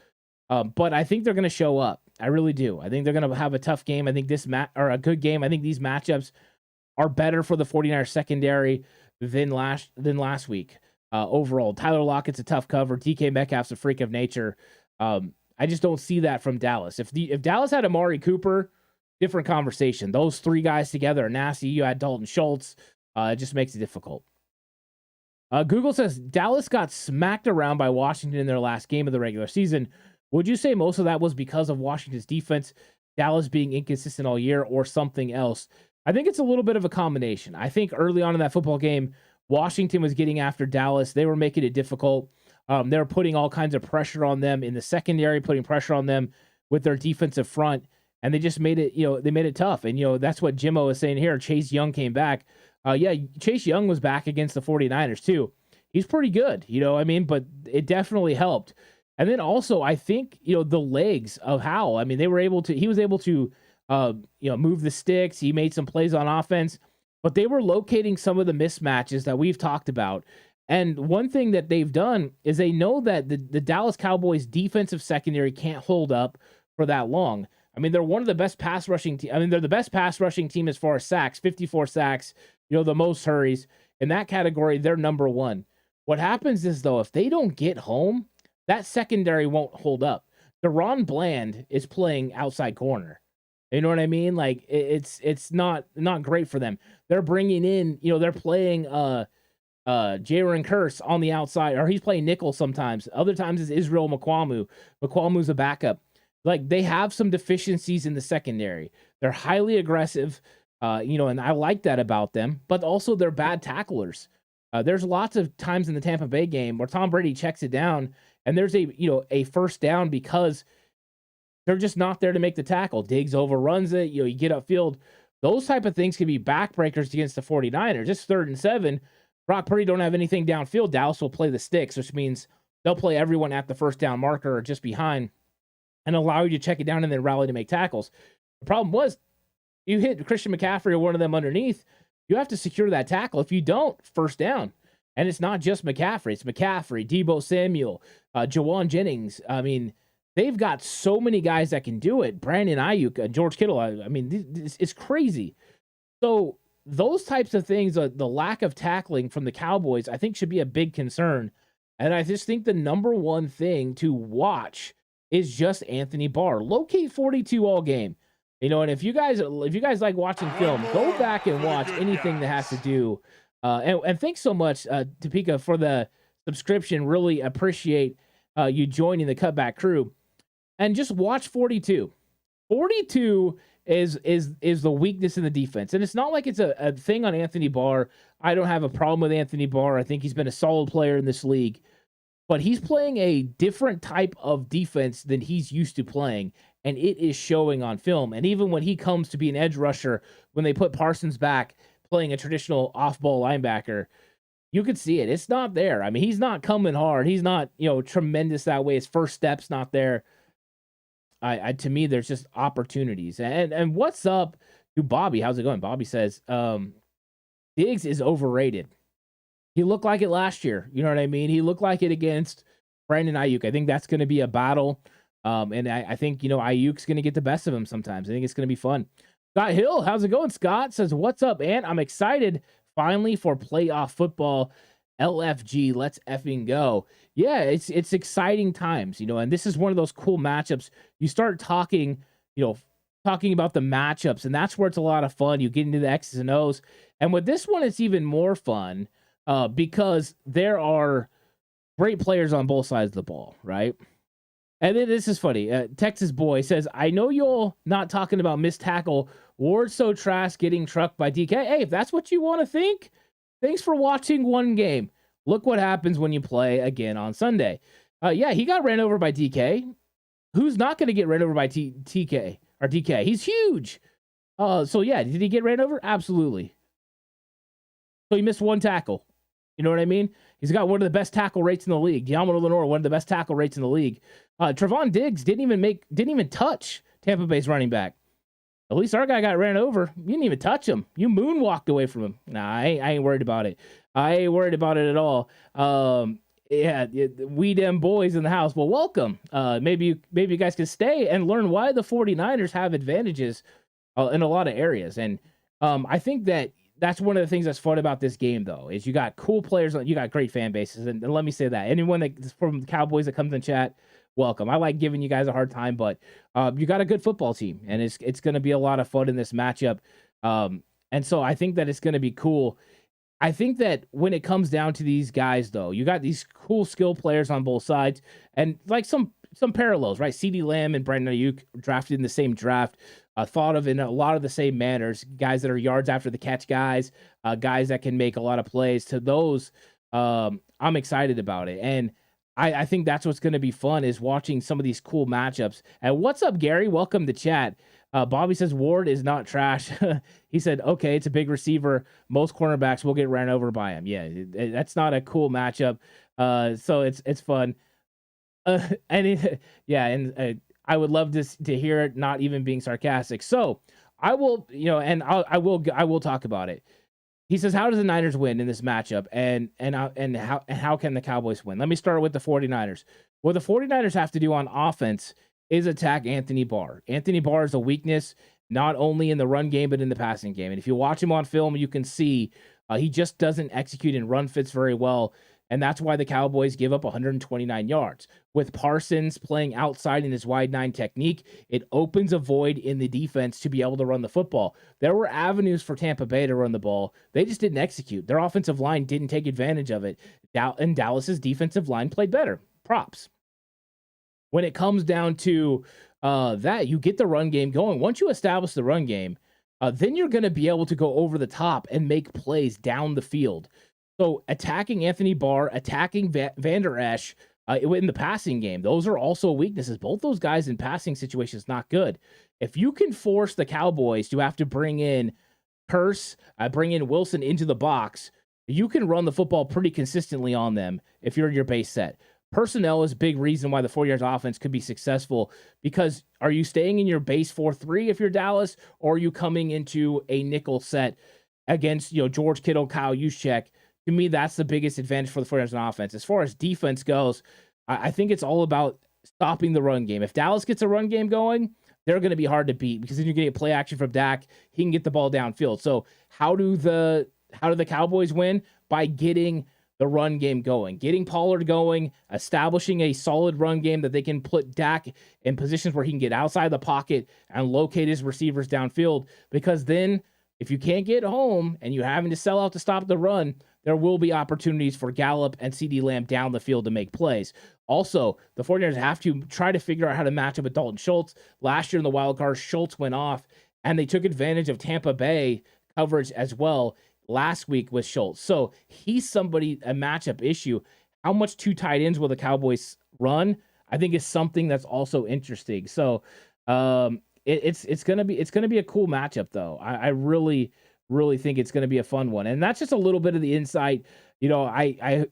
But I think they're going to show up. I really do. I think they're going to have a tough game. I think a good game. I think these matchups are better for the 49ers secondary than last week. Overall, Tyler Lockett's a tough cover. DK Metcalf's a freak of nature. I just don't see that from Dallas. If Dallas had Amari Cooper, different conversation. Those 3 guys together are nasty. You had Dalton Schultz. It just makes it difficult. Google says Dallas got smacked around by Washington in their last game of the regular season. Would you say most of that was because of Washington's defense, Dallas being inconsistent all year, or something else? I think it's a little bit of a combination. I think early on in that football game, Washington was getting after Dallas. They were making it difficult. They were putting all kinds of pressure on them in the secondary, putting pressure on them with their defensive front, and they just made it, they made it tough. And, that's what Jimmo is saying here. Chase Young came back. Chase Young was back against the 49ers too. He's pretty good, but it definitely helped. And then also, I think, the legs of Howell, he was able to, move the sticks. He made some plays on offense, but they were locating some of the mismatches that we've talked about. And one thing that they've done is they know that the Dallas Cowboys defensive secondary can't hold up for that long. They're one of the best pass rushing they're the best pass rushing team as far as sacks, 54 sacks, the most hurries. In that category, they're number 1. What happens is, though, if they don't get home, that secondary won't hold up. Deron Bland is playing outside corner. You know what I mean? Like, it's not great for them. They're bringing in, they're playing Jaron Curse on the outside, or he's playing nickel sometimes. Other times it's Israel Mukuamu. Mukuamu's a backup. Like, they have some deficiencies in the secondary. They're highly aggressive, and I like that about them, but also they're bad tacklers. There's lots of times in the Tampa Bay game where Tom Brady checks it down and there's a first down because they're just not there to make the tackle. Diggs overruns it. You get upfield. Those type of things can be backbreakers against the 49ers. It's 3rd and 7. Brock Purdy don't have anything downfield. Dallas will play the sticks, which means they'll play everyone at the first down marker or just behind and allow you to check it down and then rally to make tackles. The problem was you hit Christian McCaffrey or one of them underneath, you have to secure that tackle. If you don't, first down. And it's not just McCaffrey. It's McCaffrey, Deebo Samuel, Jawan Jennings. I mean, they've got so many guys that can do it. Brandon Ayuk, George Kittle. I mean, it's crazy. So those types of things, the lack of tackling from the Cowboys, I think should be a big concern. And I just think the number one thing to watch is just Anthony Barr. Locate 42 all game. And if you guys like watching film, go back and watch anything that has to do. And thanks so much, Topeka, for the subscription. Really appreciate you joining the Cutback crew. And just watch 42. 42 is the weakness in the defense. And it's not like it's a thing on Anthony Barr. I don't have a problem with Anthony Barr. I think he's been a solid player in this league. But he's playing a different type of defense than he's used to playing, and it is showing on film. And even when he comes to be an edge rusher, when they put Parsons back playing a traditional off-ball linebacker, you could see it. It's not there. I mean, he's not coming hard. He's not, tremendous that way. His first step's not there. To me, there's just opportunities. And what's up to Bobby? How's it going? Bobby says, Diggs is overrated. He looked like it last year. You know what I mean? He looked like it against Brandon Ayuk. I think that's going to be a battle. And I think, Ayuk's going to get the best of him sometimes. I think it's going to be fun. Scott Hill, how's it going? Scott says, what's up, Ant? I'm excited finally for playoff football. LFG, let's effing go. Yeah, it's exciting times, and this is one of those cool matchups. You start talking about the matchups, and that's where it's a lot of fun. You get into the X's and O's. And with this one, it's even more fun. Because there are great players on both sides of the ball, right? And then this is funny. Texas Boy says, I know you're not talking about missed tackle. Ward so trash getting trucked by DK. Hey, if that's what you want to think, thanks for watching one game. Look what happens when you play again on Sunday. Yeah, he got ran over by DK. Who's not going to get ran over by TK or DK? He's huge. So yeah, did he get ran over? Absolutely. So he missed one tackle. You know what I mean? He's got one of the best tackle rates in the league. Diamond Lenore, one of the best tackle rates in the league. Trevon Diggs didn't even touch Tampa Bay's running back. At least our guy got ran over. You didn't even touch him. You moonwalked away from him. Nah, I ain't worried about it. I ain't worried about it at all. Yeah, we them boys in the house. Well, welcome. Maybe you guys can stay and learn why the 49ers have advantages in a lot of areas. And I think that's one of the things that's fun about this game, though, is you got cool players, you got great fan bases, and let me say that. Anyone that's from the Cowboys that comes in chat, welcome. I like giving you guys a hard time, but you got a good football team, and it's going to be a lot of fun in this matchup. And so I think that it's going to be cool. I think that when it comes down to these guys, though, you got these cool skill players on both sides, and like some parallels, right? CeeDee Lamb and Brandon Ayuk drafted in the same draft. Thought of in a lot of the same manners, guys that are yards after the catch guys, guys that can make a lot of plays. To those, I'm excited about it. And I think that's what's going to be fun is watching some of these cool matchups. And what's up, Gary? Welcome to chat. Bobby says Ward is not trash. He said, okay, it's a big receiver. Most cornerbacks will get ran over by him. Yeah, that's not a cool matchup. So it's fun. I would love to hear it not even being sarcastic. So I will, and I will talk about it. He says, how does the Niners win in this matchup? And how can the Cowboys win? Let me start with the 49ers. What the 49ers have to do on offense is attack Anthony Barr. Anthony Barr is a weakness, not only in the run game, but in the passing game. And if you watch him on film, you can see he just doesn't execute in run fits very well. And that's why the Cowboys give up 129 yards. With Parsons playing outside in his wide nine technique, it opens a void in the defense to be able to run the football. There were avenues for Tampa Bay to run the ball. They just didn't execute. Their offensive line didn't take advantage of it. And Dallas's defensive line played better. Props. When it comes down to that, you get the run game going. Once you establish the run game, then you're going to be able to go over the top and make plays down the field. So attacking Anthony Barr, attacking Vander Esch in the passing game, those are also weaknesses. Both those guys in passing situations, not good. If you can force the Cowboys to have to bring in bring in Wilson into the box, you can run the football pretty consistently on them if you're in your base set. personnel is a big reason why the 49ers offense could be successful, because are you staying in your base 4-3 if you're Dallas, or are you coming into a nickel set against, George Kittle, Kyle Juszczyk? To me, that's the biggest advantage for the 49ers on offense. As far as defense goes, I think it's all about stopping the run game. If Dallas gets a run game going, they're going to be hard to beat, because then you're going to get play action from Dak. He can get the ball downfield. So how do the Cowboys win? By getting the run game going, getting Pollard going, establishing a solid run game that they can put Dak in positions where he can get outside the pocket and locate his receivers downfield. Because then if you can't get home and you're having to sell out to stop the run, there will be opportunities for Gallup and CeeDee Lamb down the field to make plays. Also, the 49ers have to try to figure out how to match up with Dalton Schultz. Last year in the wild card, Schultz went off, and they took advantage of Tampa Bay coverage as well last week with Schultz. So he's a matchup issue. How much two tight ends will the Cowboys run? I think is something that's also interesting. So it's gonna be a cool matchup, though. I really think it's gonna be a fun one. And that's just a little bit of the insight. I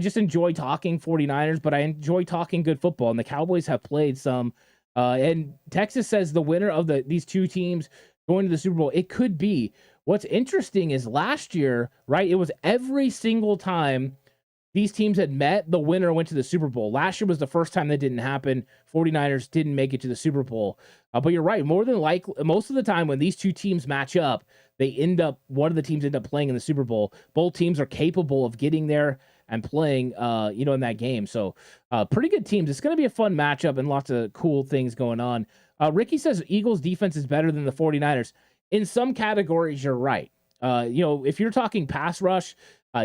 just enjoy talking 49ers, but I enjoy talking good football. And the Cowboys have played some. And Texas says the winner of these two teams going to the Super Bowl, it could be. What's interesting is last year, right? It was every single time these teams had met, the winner went to the Super Bowl. Last year was the first time that didn't happen. 49ers didn't make it to the Super Bowl. But you're right. More than likely, most of the time when these two teams match up, one of the teams end up playing in the Super Bowl. Both teams are capable of getting there and playing, in that game. So pretty good teams. It's going to be a fun matchup and lots of cool things going on. Ricky says Eagles defense is better than the 49ers. In some categories, you're right. If you're talking pass rush,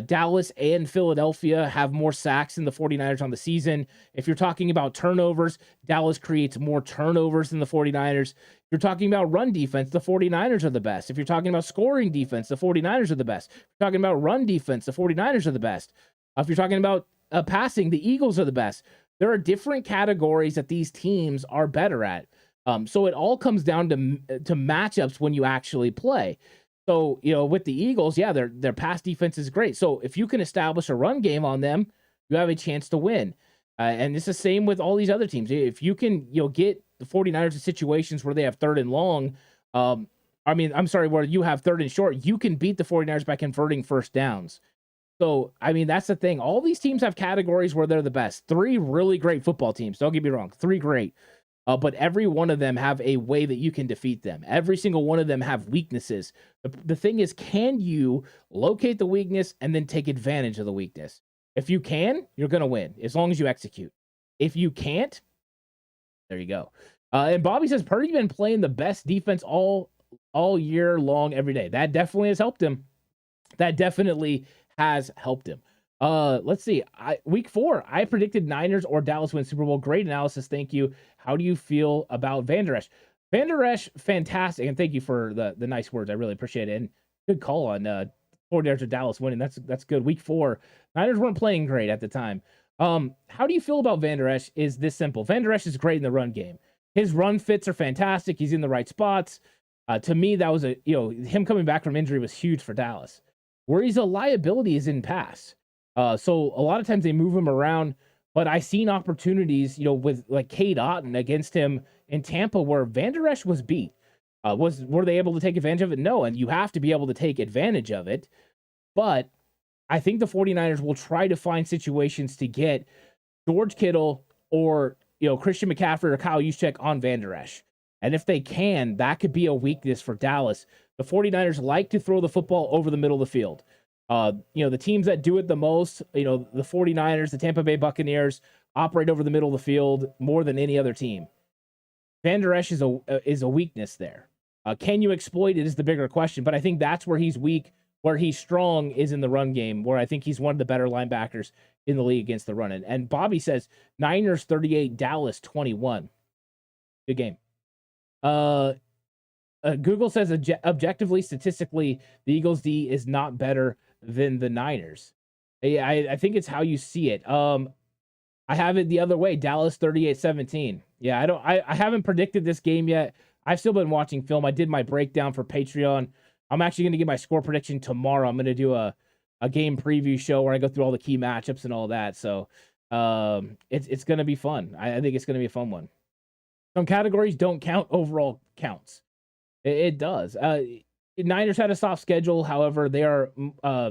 Dallas and Philadelphia have more sacks than the 49ers on the season. If you're talking about turnovers, Dallas creates more turnovers than the 49ers. If you're talking about run defense, the 49ers are the best. If you're talking about scoring defense, the 49ers are the best. If you're talking about run defense, the 49ers are the best. If you're talking about passing, the Eagles are the best. There are different categories that these teams are better at. So it all comes down to matchups when you actually play. So, with the Eagles, yeah, their pass defense is great. So if you can establish a run game on them, you have a chance to win. And it's the same with all these other teams. If you can, get the 49ers in situations where they have third and long, where you have third and short, you can beat the 49ers by converting first downs. So, that's the thing. All these teams have categories where they're the best. 3 really great football teams. Don't get me wrong. 3 great. But every one of them have a way that you can defeat them. Every single one of them have weaknesses. The thing is, can you locate the weakness and then take advantage of the weakness? If you can, you're going to win, as long as you execute. If you can't, there you go. And Bobby says, Purdy's been playing the best defense all year long, every day. That definitely has helped him. Let's see. Week 4, I predicted Niners or Dallas win Super Bowl. Great analysis. Thank you. How do you feel about Van Der Esch? Van Der Esch, fantastic. And thank you for the nice words. I really appreciate it. And good call on 49ers or Dallas winning. That's good. Week 4, Niners weren't playing great at the time. How do you feel about Van Der Esch? Is this simple. Van Der Esch is great in the run game. His run fits are fantastic. He's in the right spots. To me, that was him coming back from injury was huge for Dallas. Where he's a liability is in pass. So a lot of times they move him around, but I seen opportunities, with like Cade Otton against him in Tampa where Van Der Esch was beat. Were they able to take advantage of it? No, and you have to be able to take advantage of it. But I think the 49ers will try to find situations to get George Kittle or, Christian McCaffrey or Kyle Juszczyk on Van Der Esch. And if they can, that could be a weakness for Dallas. The 49ers like to throw the football over the middle of the field. The teams that do it the most, the 49ers, the Tampa Bay Buccaneers operate over the middle of the field more than any other team. Van Der Esch is a weakness there. Can you exploit it is the bigger question, but I think that's where he's weak. Where he's strong is in the run game, where I think he's one of the better linebackers in the league against the run. And Bobby says Niners 38, Dallas 21. Good game. Google says objectively, statistically, the Eagles D is not better than the Niners. I think it's how you see it. I have it the other way. Dallas 38-17. Yeah, I haven't predicted this game yet. I've still been watching film. I did my breakdown for Patreon. I'm actually going to get my score prediction tomorrow. I'm going to do a game preview show where I go through all the key matchups and all that. So It's going to be fun. I think it's going to be a fun one. Some categories don't count, overall counts. It does. Niners had a soft schedule. However, they are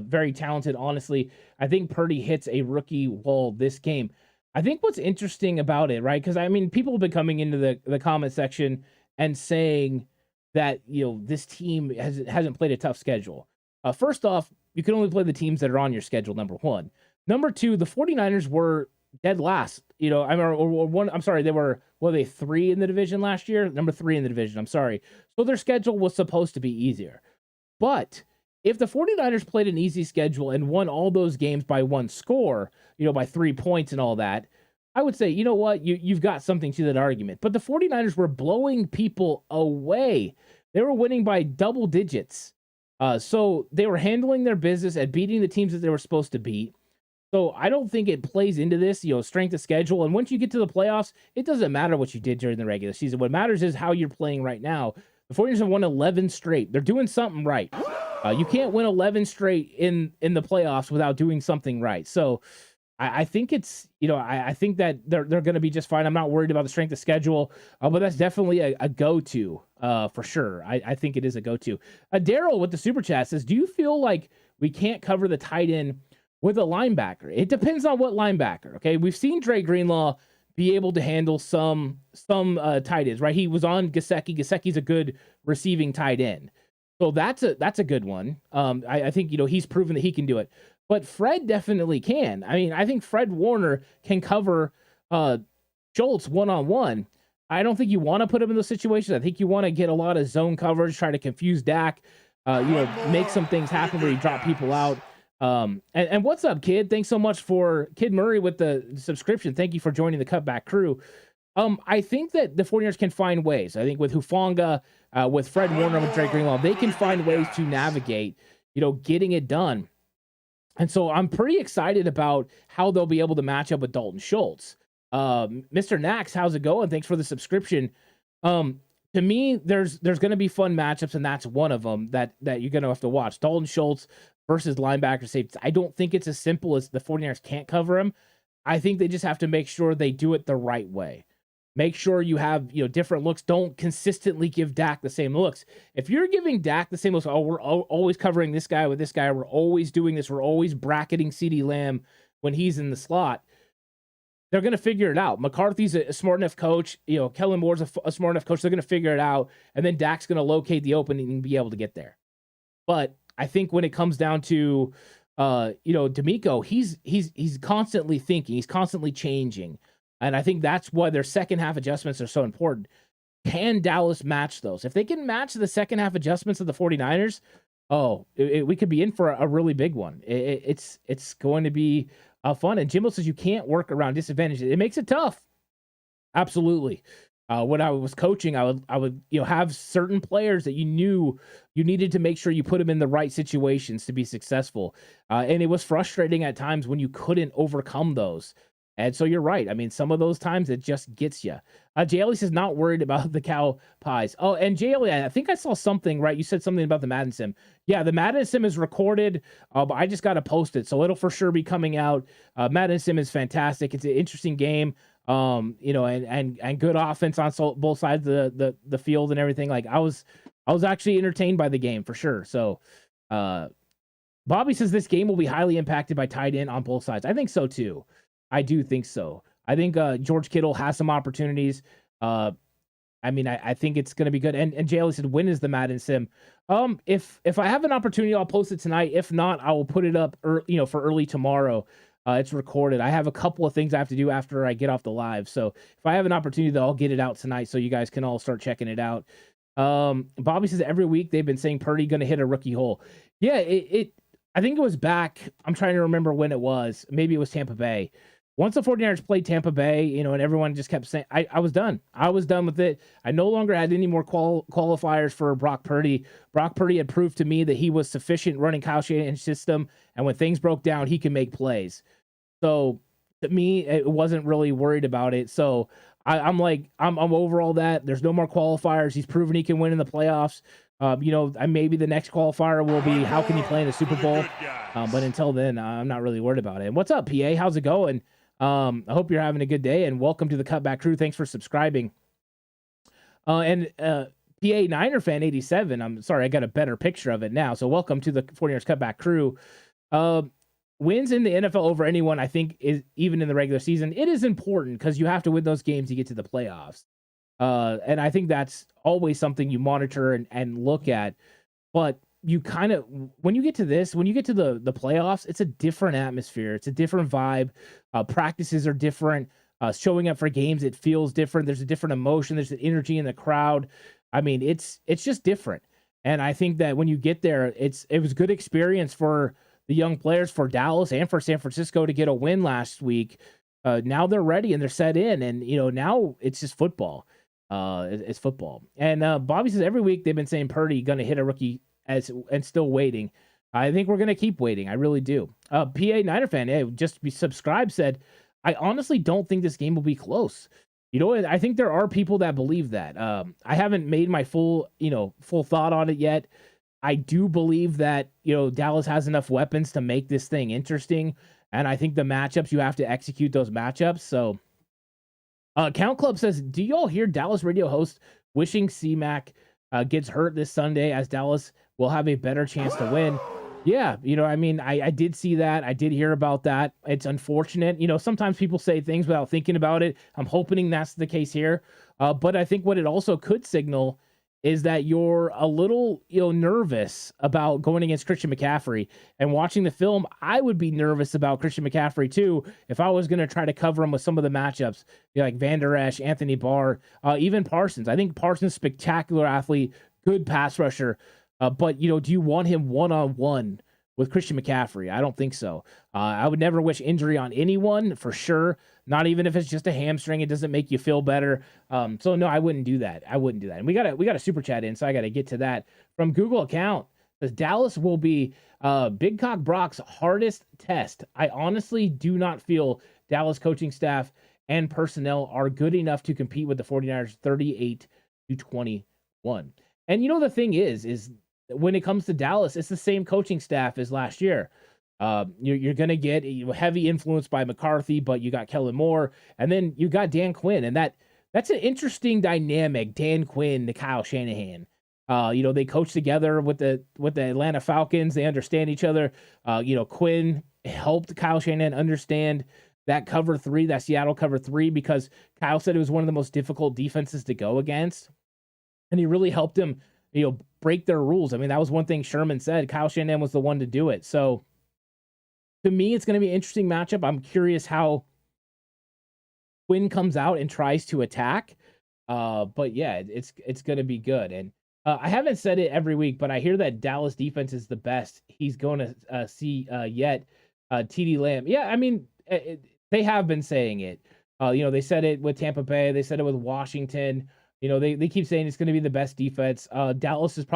very talented. Honestly, I think Purdy hits a rookie wall this game. I think what's interesting about it, right? Because I mean, people have been coming into the comment section and saying that this team hasn't played a tough schedule. First off, you can only play the teams that are on your schedule. Number one. Number two, the 49ers were dead last. They were 3 in the division last year? Number 3 in the division. I'm sorry. So their schedule was supposed to be easier. But if the 49ers played an easy schedule and won all those games by one score, by 3 points and all that, I would say, you know what? You've got something to that argument. But the 49ers were blowing people away. They were winning by double digits. So they were handling their business and beating the teams that they were supposed to beat. So I don't think it plays into this, strength of schedule. And once you get to the playoffs, it doesn't matter what you did during the regular season. What matters is how you're playing right now. The 49ers have won 11 straight. They're doing something right. You can't win 11 straight in the playoffs without doing something right. So I think it's, I think that they're going to be just fine. I'm not worried about the strength of schedule, but that's definitely a go-to for sure. I think it is a go-to. Daryl with the super chat says, do you feel like we can't cover the tight end with a linebacker? It depends on what linebacker. Okay, we've seen Dre Greenlaw be able to handle some tight ends, right? He was on Gesicki. Gesicki's a good receiving tight end, so that's a good one. I think he's proven that he can do it. But Fred definitely can. I mean, I think Fred Warner can cover Schultz one-on-one. I don't think you want to put him in those situations. I think you want to get a lot of zone coverage, try to confuse Dak, make some things happen where you drop people out. And what's up, Kid? Thanks so much for Kid Murray with the subscription. Thank you for joining the Cutback crew. I think that the 49ers can find ways. I think with Hufanga, with Fred Warner, with Drake Greenlaw, they can find ways to navigate, getting it done. And so I'm pretty excited about how they'll be able to match up with Dalton Schultz. Mr. Nax, how's it going? Thanks for the subscription. To me, there's going to be fun matchups, and that's one of them that you're going to have to watch. Dalton Schultz versus linebacker safety. I don't think it's as simple as the 49ers can't cover him. I think they just have to make sure they do it the right way. Make sure you have, different looks. Don't consistently give Dak the same looks. If you're giving Dak the same looks, we're always covering this guy with this guy, we're always doing this, we're always bracketing CeeDee Lamb when he's in the slot, they're going to figure it out. McCarthy's a smart enough coach. Kellen Moore's a smart enough coach. They're going to figure it out, and then Dak's going to locate the opening and be able to get there. But I think when it comes down to, D'Amico, he's constantly thinking, he's constantly changing. And I think that's why their second half adjustments are so important. Can Dallas match those? If they can match the second half adjustments of the 49ers, we could be in for a really big one. It's going to be fun. And Jimbo says you can't work around disadvantages. It makes it tough. Absolutely. When I was coaching, I would have certain players that you knew you needed to make sure you put them in the right situations to be successful. And it was frustrating at times when you couldn't overcome those. And so you're right. I mean, some of those times it just gets you. Jay Ellis is not worried about the cow pies. Oh, and Jay Ellis, I think I saw something, right? You said something about the Madden Sim. Yeah, the Madden Sim is recorded, but I just got to post it. So it'll for sure be coming out. Madden Sim is fantastic. It's an interesting game. And good offense on both sides of the field and everything. Like I was actually entertained by the game for sure. So Bobby says this game will be highly impacted by tight end on both sides. I think so too. I do think so. I think George Kittle has some opportunities. I think it's going to be good. And Jay said, when is the Madden Sim? If I have an opportunity, I'll post it tonight. If not, I will put it up, for early tomorrow. It's recorded. I have a couple of things I have to do after I get off the live. So if I have an opportunity, I'll get it out tonight so you guys can all start checking it out. Bobby says every week they've been saying Purdy going to hit a rookie hole. Yeah, I think it was back. I'm trying to remember when it was. Maybe it was Tampa Bay. Once the 49ers played Tampa Bay, and everyone just kept saying, I was done. I was done with it. I no longer had any more qualifiers for Brock Purdy. Brock Purdy had proved to me that he was sufficient running Kyle Shanahan's system, and when things broke down, he can make plays. So to me, it wasn't really worried about it. So I'm over all that. There's no more qualifiers. He's proven he can win in the playoffs. Maybe the next qualifier will be how can he play in the Super Bowl? But until then, I'm not really worried about it. And what's up, PA? How's it going? I hope you're having a good day, and welcome to the Cutback crew. Thanks for subscribing. PA Niner fan 87. I'm sorry, I got a better picture of it now. So welcome to the 49ers Cutback crew. Wins in the NFL over anyone, I think, is even in the regular season. It is important because you have to win those games to get to the playoffs. And I think that's always something you monitor and look at. But you kind of, when you get to the playoffs, it's a different atmosphere. It's a different vibe. Practices are different. Showing up for games, it feels different. There's a different emotion. There's an energy in the crowd. I mean, it's just different. And I think that when you get there, it was a good experience for the young players, for Dallas and for San Francisco to get a win last week. Now they're ready and they're set in, and now it's just football. It's football. And Bobby says every week they've been saying Purdy going to hit a rookie and still waiting. I think we're going to keep waiting. I really do. PA Niner fan, hey, just be subscribed, said, I honestly don't think this game will be close. I think there are people that believe that. I haven't made my full thought on it yet. I do believe that, Dallas has enough weapons to make this thing interesting. And I think the matchups, you have to execute those matchups. So Count Club says, do y'all hear Dallas radio host wishing C-Mac gets hurt this Sunday as Dallas will have a better chance to win? Yeah, I did see that. I did hear about that. It's unfortunate. Sometimes people say things without thinking about it. I'm hoping that's the case here. But I think what it also could signal is that you're a little, nervous about going against Christian McCaffrey. And watching the film, I would be nervous about Christian McCaffrey too if I was going to try to cover him with some of the matchups, like Van Der Esch, Anthony Barr, even Parsons. I think Parsons, spectacular athlete, good pass rusher. But, do you want him one-on-one with Christian McCaffrey? I don't think so. I would never wish injury on anyone, for sure. Not even if it's just a hamstring. It doesn't make you feel better. So, no, I wouldn't do that. And we got a super chat in, so I got to get to that. From Google account, says Dallas will be Big Cock Brock's hardest test. I honestly do not feel Dallas coaching staff and personnel are good enough to compete with the 49ers 38-21. And, the thing is when it comes to Dallas, it's the same coaching staff as last year. You're going to get heavy influence by McCarthy, but you got Kellen Moore, and then you got Dan Quinn, and that's an interesting dynamic. Dan Quinn to Kyle Shanahan. They coach together with the Atlanta Falcons. They understand each other. Quinn helped Kyle Shanahan understand that cover three, that Seattle cover three, because Kyle said it was one of the most difficult defenses to go against, and he really helped him, break their rules. I mean, that was one thing Sherman said. Kyle Shanahan was the one to do it. So to me, it's going to be an interesting matchup. I'm curious how Quinn comes out and tries to attack. But yeah, it's going to be good. And I haven't said it every week, but I hear that Dallas defense is the best he's going to see yet. TD Lamb. Yeah, I mean, they have been saying it. They said it with Tampa Bay. They said it with Washington. They keep saying it's going to be the best defense. Dallas is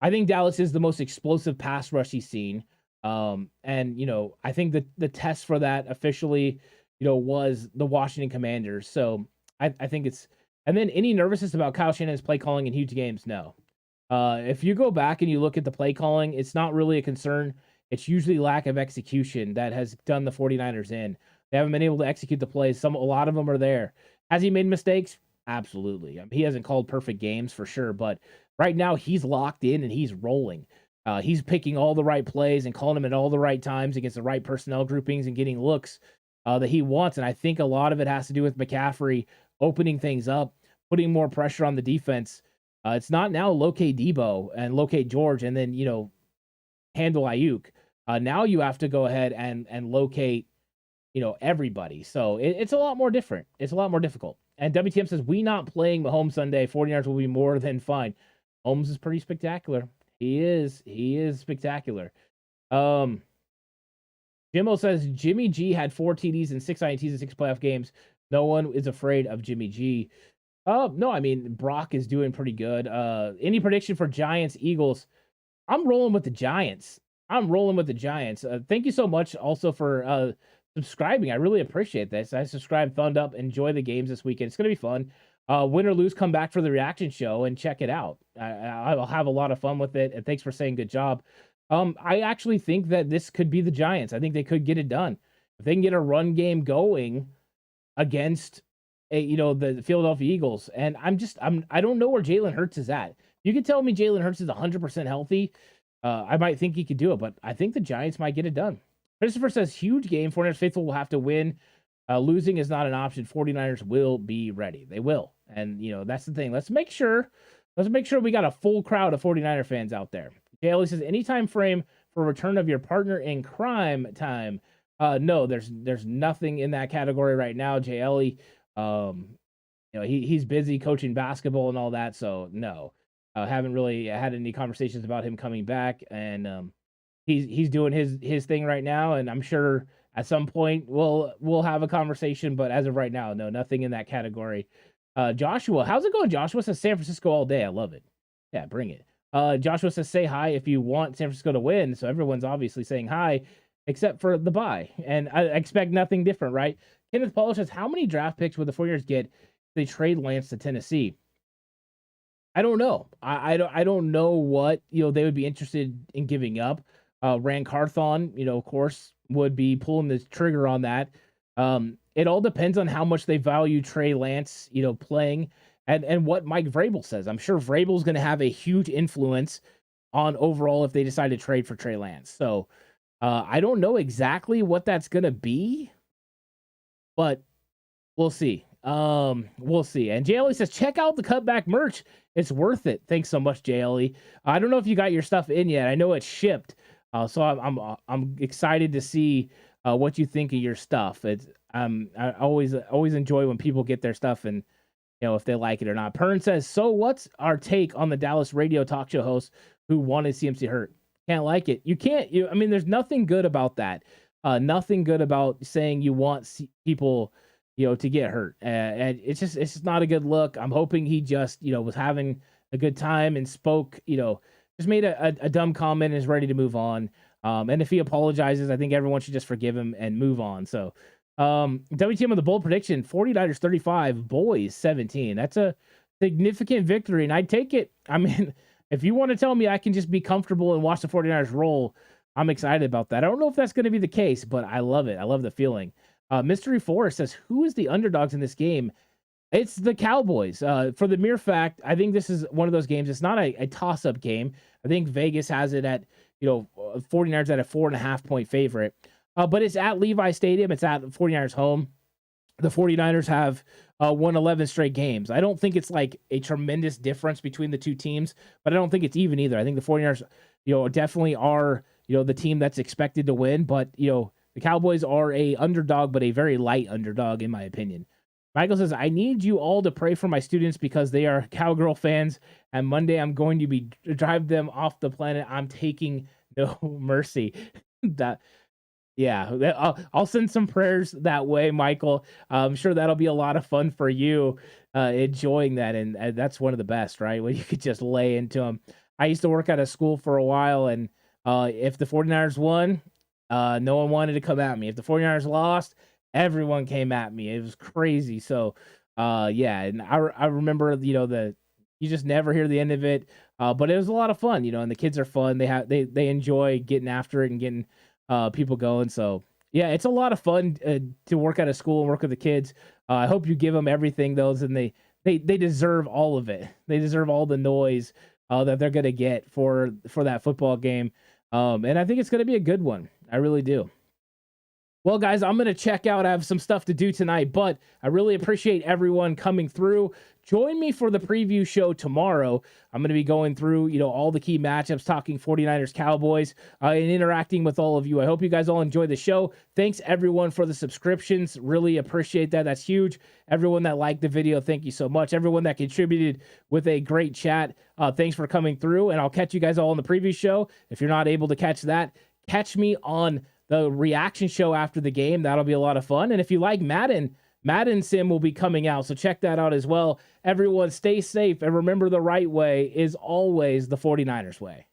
I think Dallas is the most explosive pass rush he's seen. And I think that the test for that officially, was the Washington Commanders. So I think and then any nervousness about Kyle Shanahan's play calling in huge games? No. If you go back and you look at the play calling, it's not really a concern. It's usually lack of execution that has done the 49ers in. They haven't been able to execute the plays. A lot of them are there. Has he made mistakes? Absolutely. I mean, he hasn't called perfect games for sure, but right now he's locked in and he's rolling. He's picking all the right plays and calling them at all the right times against the right personnel groupings and getting looks that he wants. And I think a lot of it has to do with McCaffrey opening things up, putting more pressure on the defense. It's not now locate Debo and locate George and then, handle Ayuk. Now you have to go ahead and locate, everybody. So it's a lot more different. It's a lot more difficult. And WTM says, we not playing Mahomes Sunday. 49ers will be more than fine. Mahomes is pretty spectacular. He is spectacular. Jimmo says, Jimmy G had 4 TDs and 6 INTs in 6 playoff games. No one is afraid of Jimmy G. No, I mean, Brock is doing pretty good. Any prediction for Giants, Eagles? I'm rolling with the Giants. Thank you so much also for subscribing. I really appreciate this. I subscribe, thumbed up, enjoy the games this weekend. It's going to be fun. Win or lose, come back for the reaction show and check it out. I'll have a lot of fun with it. And thanks for saying good job. I actually think that this could be the Giants. I think they could get it done. if they can get a run game going against the Philadelphia Eagles. And I don't know where Jalen Hurts is at. You could tell me Jalen Hurts is 100% healthy. I might think he could do it, but I think the Giants might get it done. Christopher says, huge game. 49ers faithful will have to win. Losing is not an option. 49ers will be ready. They will. And, that's the thing. Let's make sure we got a full crowd of 49er fans out there. JLE says, any time frame for return of your partner in crime time. No, there's nothing in that category right now. JLE, he's busy coaching basketball and all that. So no, haven't really had any conversations about him coming back. And, he's doing his thing right now. And I'm sure at some point we'll have a conversation, but as of right now, no, nothing in that category. Joshua, how's it going? Joshua says San Francisco all day. I love it. Yeah, bring it. Joshua says, say hi if you want San Francisco to win. So everyone's obviously saying hi, except for the bye. And I expect nothing different, right? Kenneth Paul says, how many draft picks would the 49ers get if they trade Lance to Tennessee? I don't know. I don't know what, they would be interested in giving up. Rand Carthon, of course, would be pulling the trigger on that. It all depends on how much they value Trey Lance, playing and what Mike Vrabel says. I'm sure Vrabel's going to have a huge influence on overall if they decide to trade for Trey Lance. So I don't know exactly what that's going to be, but we'll see. We'll see. And JLE says, check out the Cutback merch. It's worth it. Thanks so much, JLE. I don't know if you got your stuff in yet. I know it's shipped. So I'm excited to see what you think of your stuff. I always enjoy when people get their stuff and if they like it or not. Pern says, so what's our take on the Dallas radio talk show host who wanted CMC hurt? Can't like it. You can't. There's nothing good about that. Nothing good about saying you want people to get hurt. And it's just not a good look. I'm hoping he just was having a good time and spoke. Just made a dumb comment and is ready to move on. And if he apologizes, I think everyone should just forgive him and move on. So, WTM of the bold prediction, 49ers 35, Boys 17. That's a significant victory, and I'd take it. If you want to tell me I can just be comfortable and watch the 49ers roll, I'm excited about that. I don't know if that's going to be the case, but I love it. I love the feeling. Mystery Forest says, who is the underdogs in this game? It's the Cowboys. For the mere fact, I think this is one of those games. It's not a toss-up game. I think Vegas has it at, 49ers at a 4.5-point favorite. But it's at Levi Stadium. It's at 49ers home. The 49ers have won 11 straight games. I don't think it's like a tremendous difference between the two teams, but I don't think it's even either. I think the 49ers, definitely are, the team that's expected to win. But, the Cowboys are a underdog, but a very light underdog, in my opinion. Michael says, I need you all to pray for my students because they are Cowgirl fans. And Monday, I'm going to drive them off the planet. I'm taking no mercy. I'll send some prayers that way, Michael. I'm sure that'll be a lot of fun for you, enjoying that. And that's one of the best, right? When you could just lay into them. I used to work at a school for a while, and if the 49ers won, no one wanted to come at me. If the 49ers lost, everyone came at me. It was crazy. So, and I remember, you just never hear the end of it. But it was a lot of fun, and the kids are fun. They enjoy getting after it and getting people going. So yeah, it's a lot of fun to work at a school and work with the kids. I hope you give them everything, and they deserve all of it. They deserve all the noise that they're going to get for that football game. And I think it's going to be a good one. I really do. Well, guys, I'm going to check out. I have some stuff to do tonight, but I really appreciate everyone coming through. Join me for the preview show tomorrow. I'm going to be going through, all the key matchups, talking 49ers Cowboys, and interacting with all of you. I hope you guys all enjoy the show. Thanks, everyone, for the subscriptions. Really appreciate that. That's huge. Everyone that liked the video, thank you so much. Everyone that contributed with a great chat, thanks for coming through, and I'll catch you guys all in the preview show. If you're not able to catch that, catch me on the reaction show after the game. That'll be a lot of fun. And if you like Madden Sim will be coming out, so check that out as well. Everyone stay safe, and remember the right way is always the 49ers way.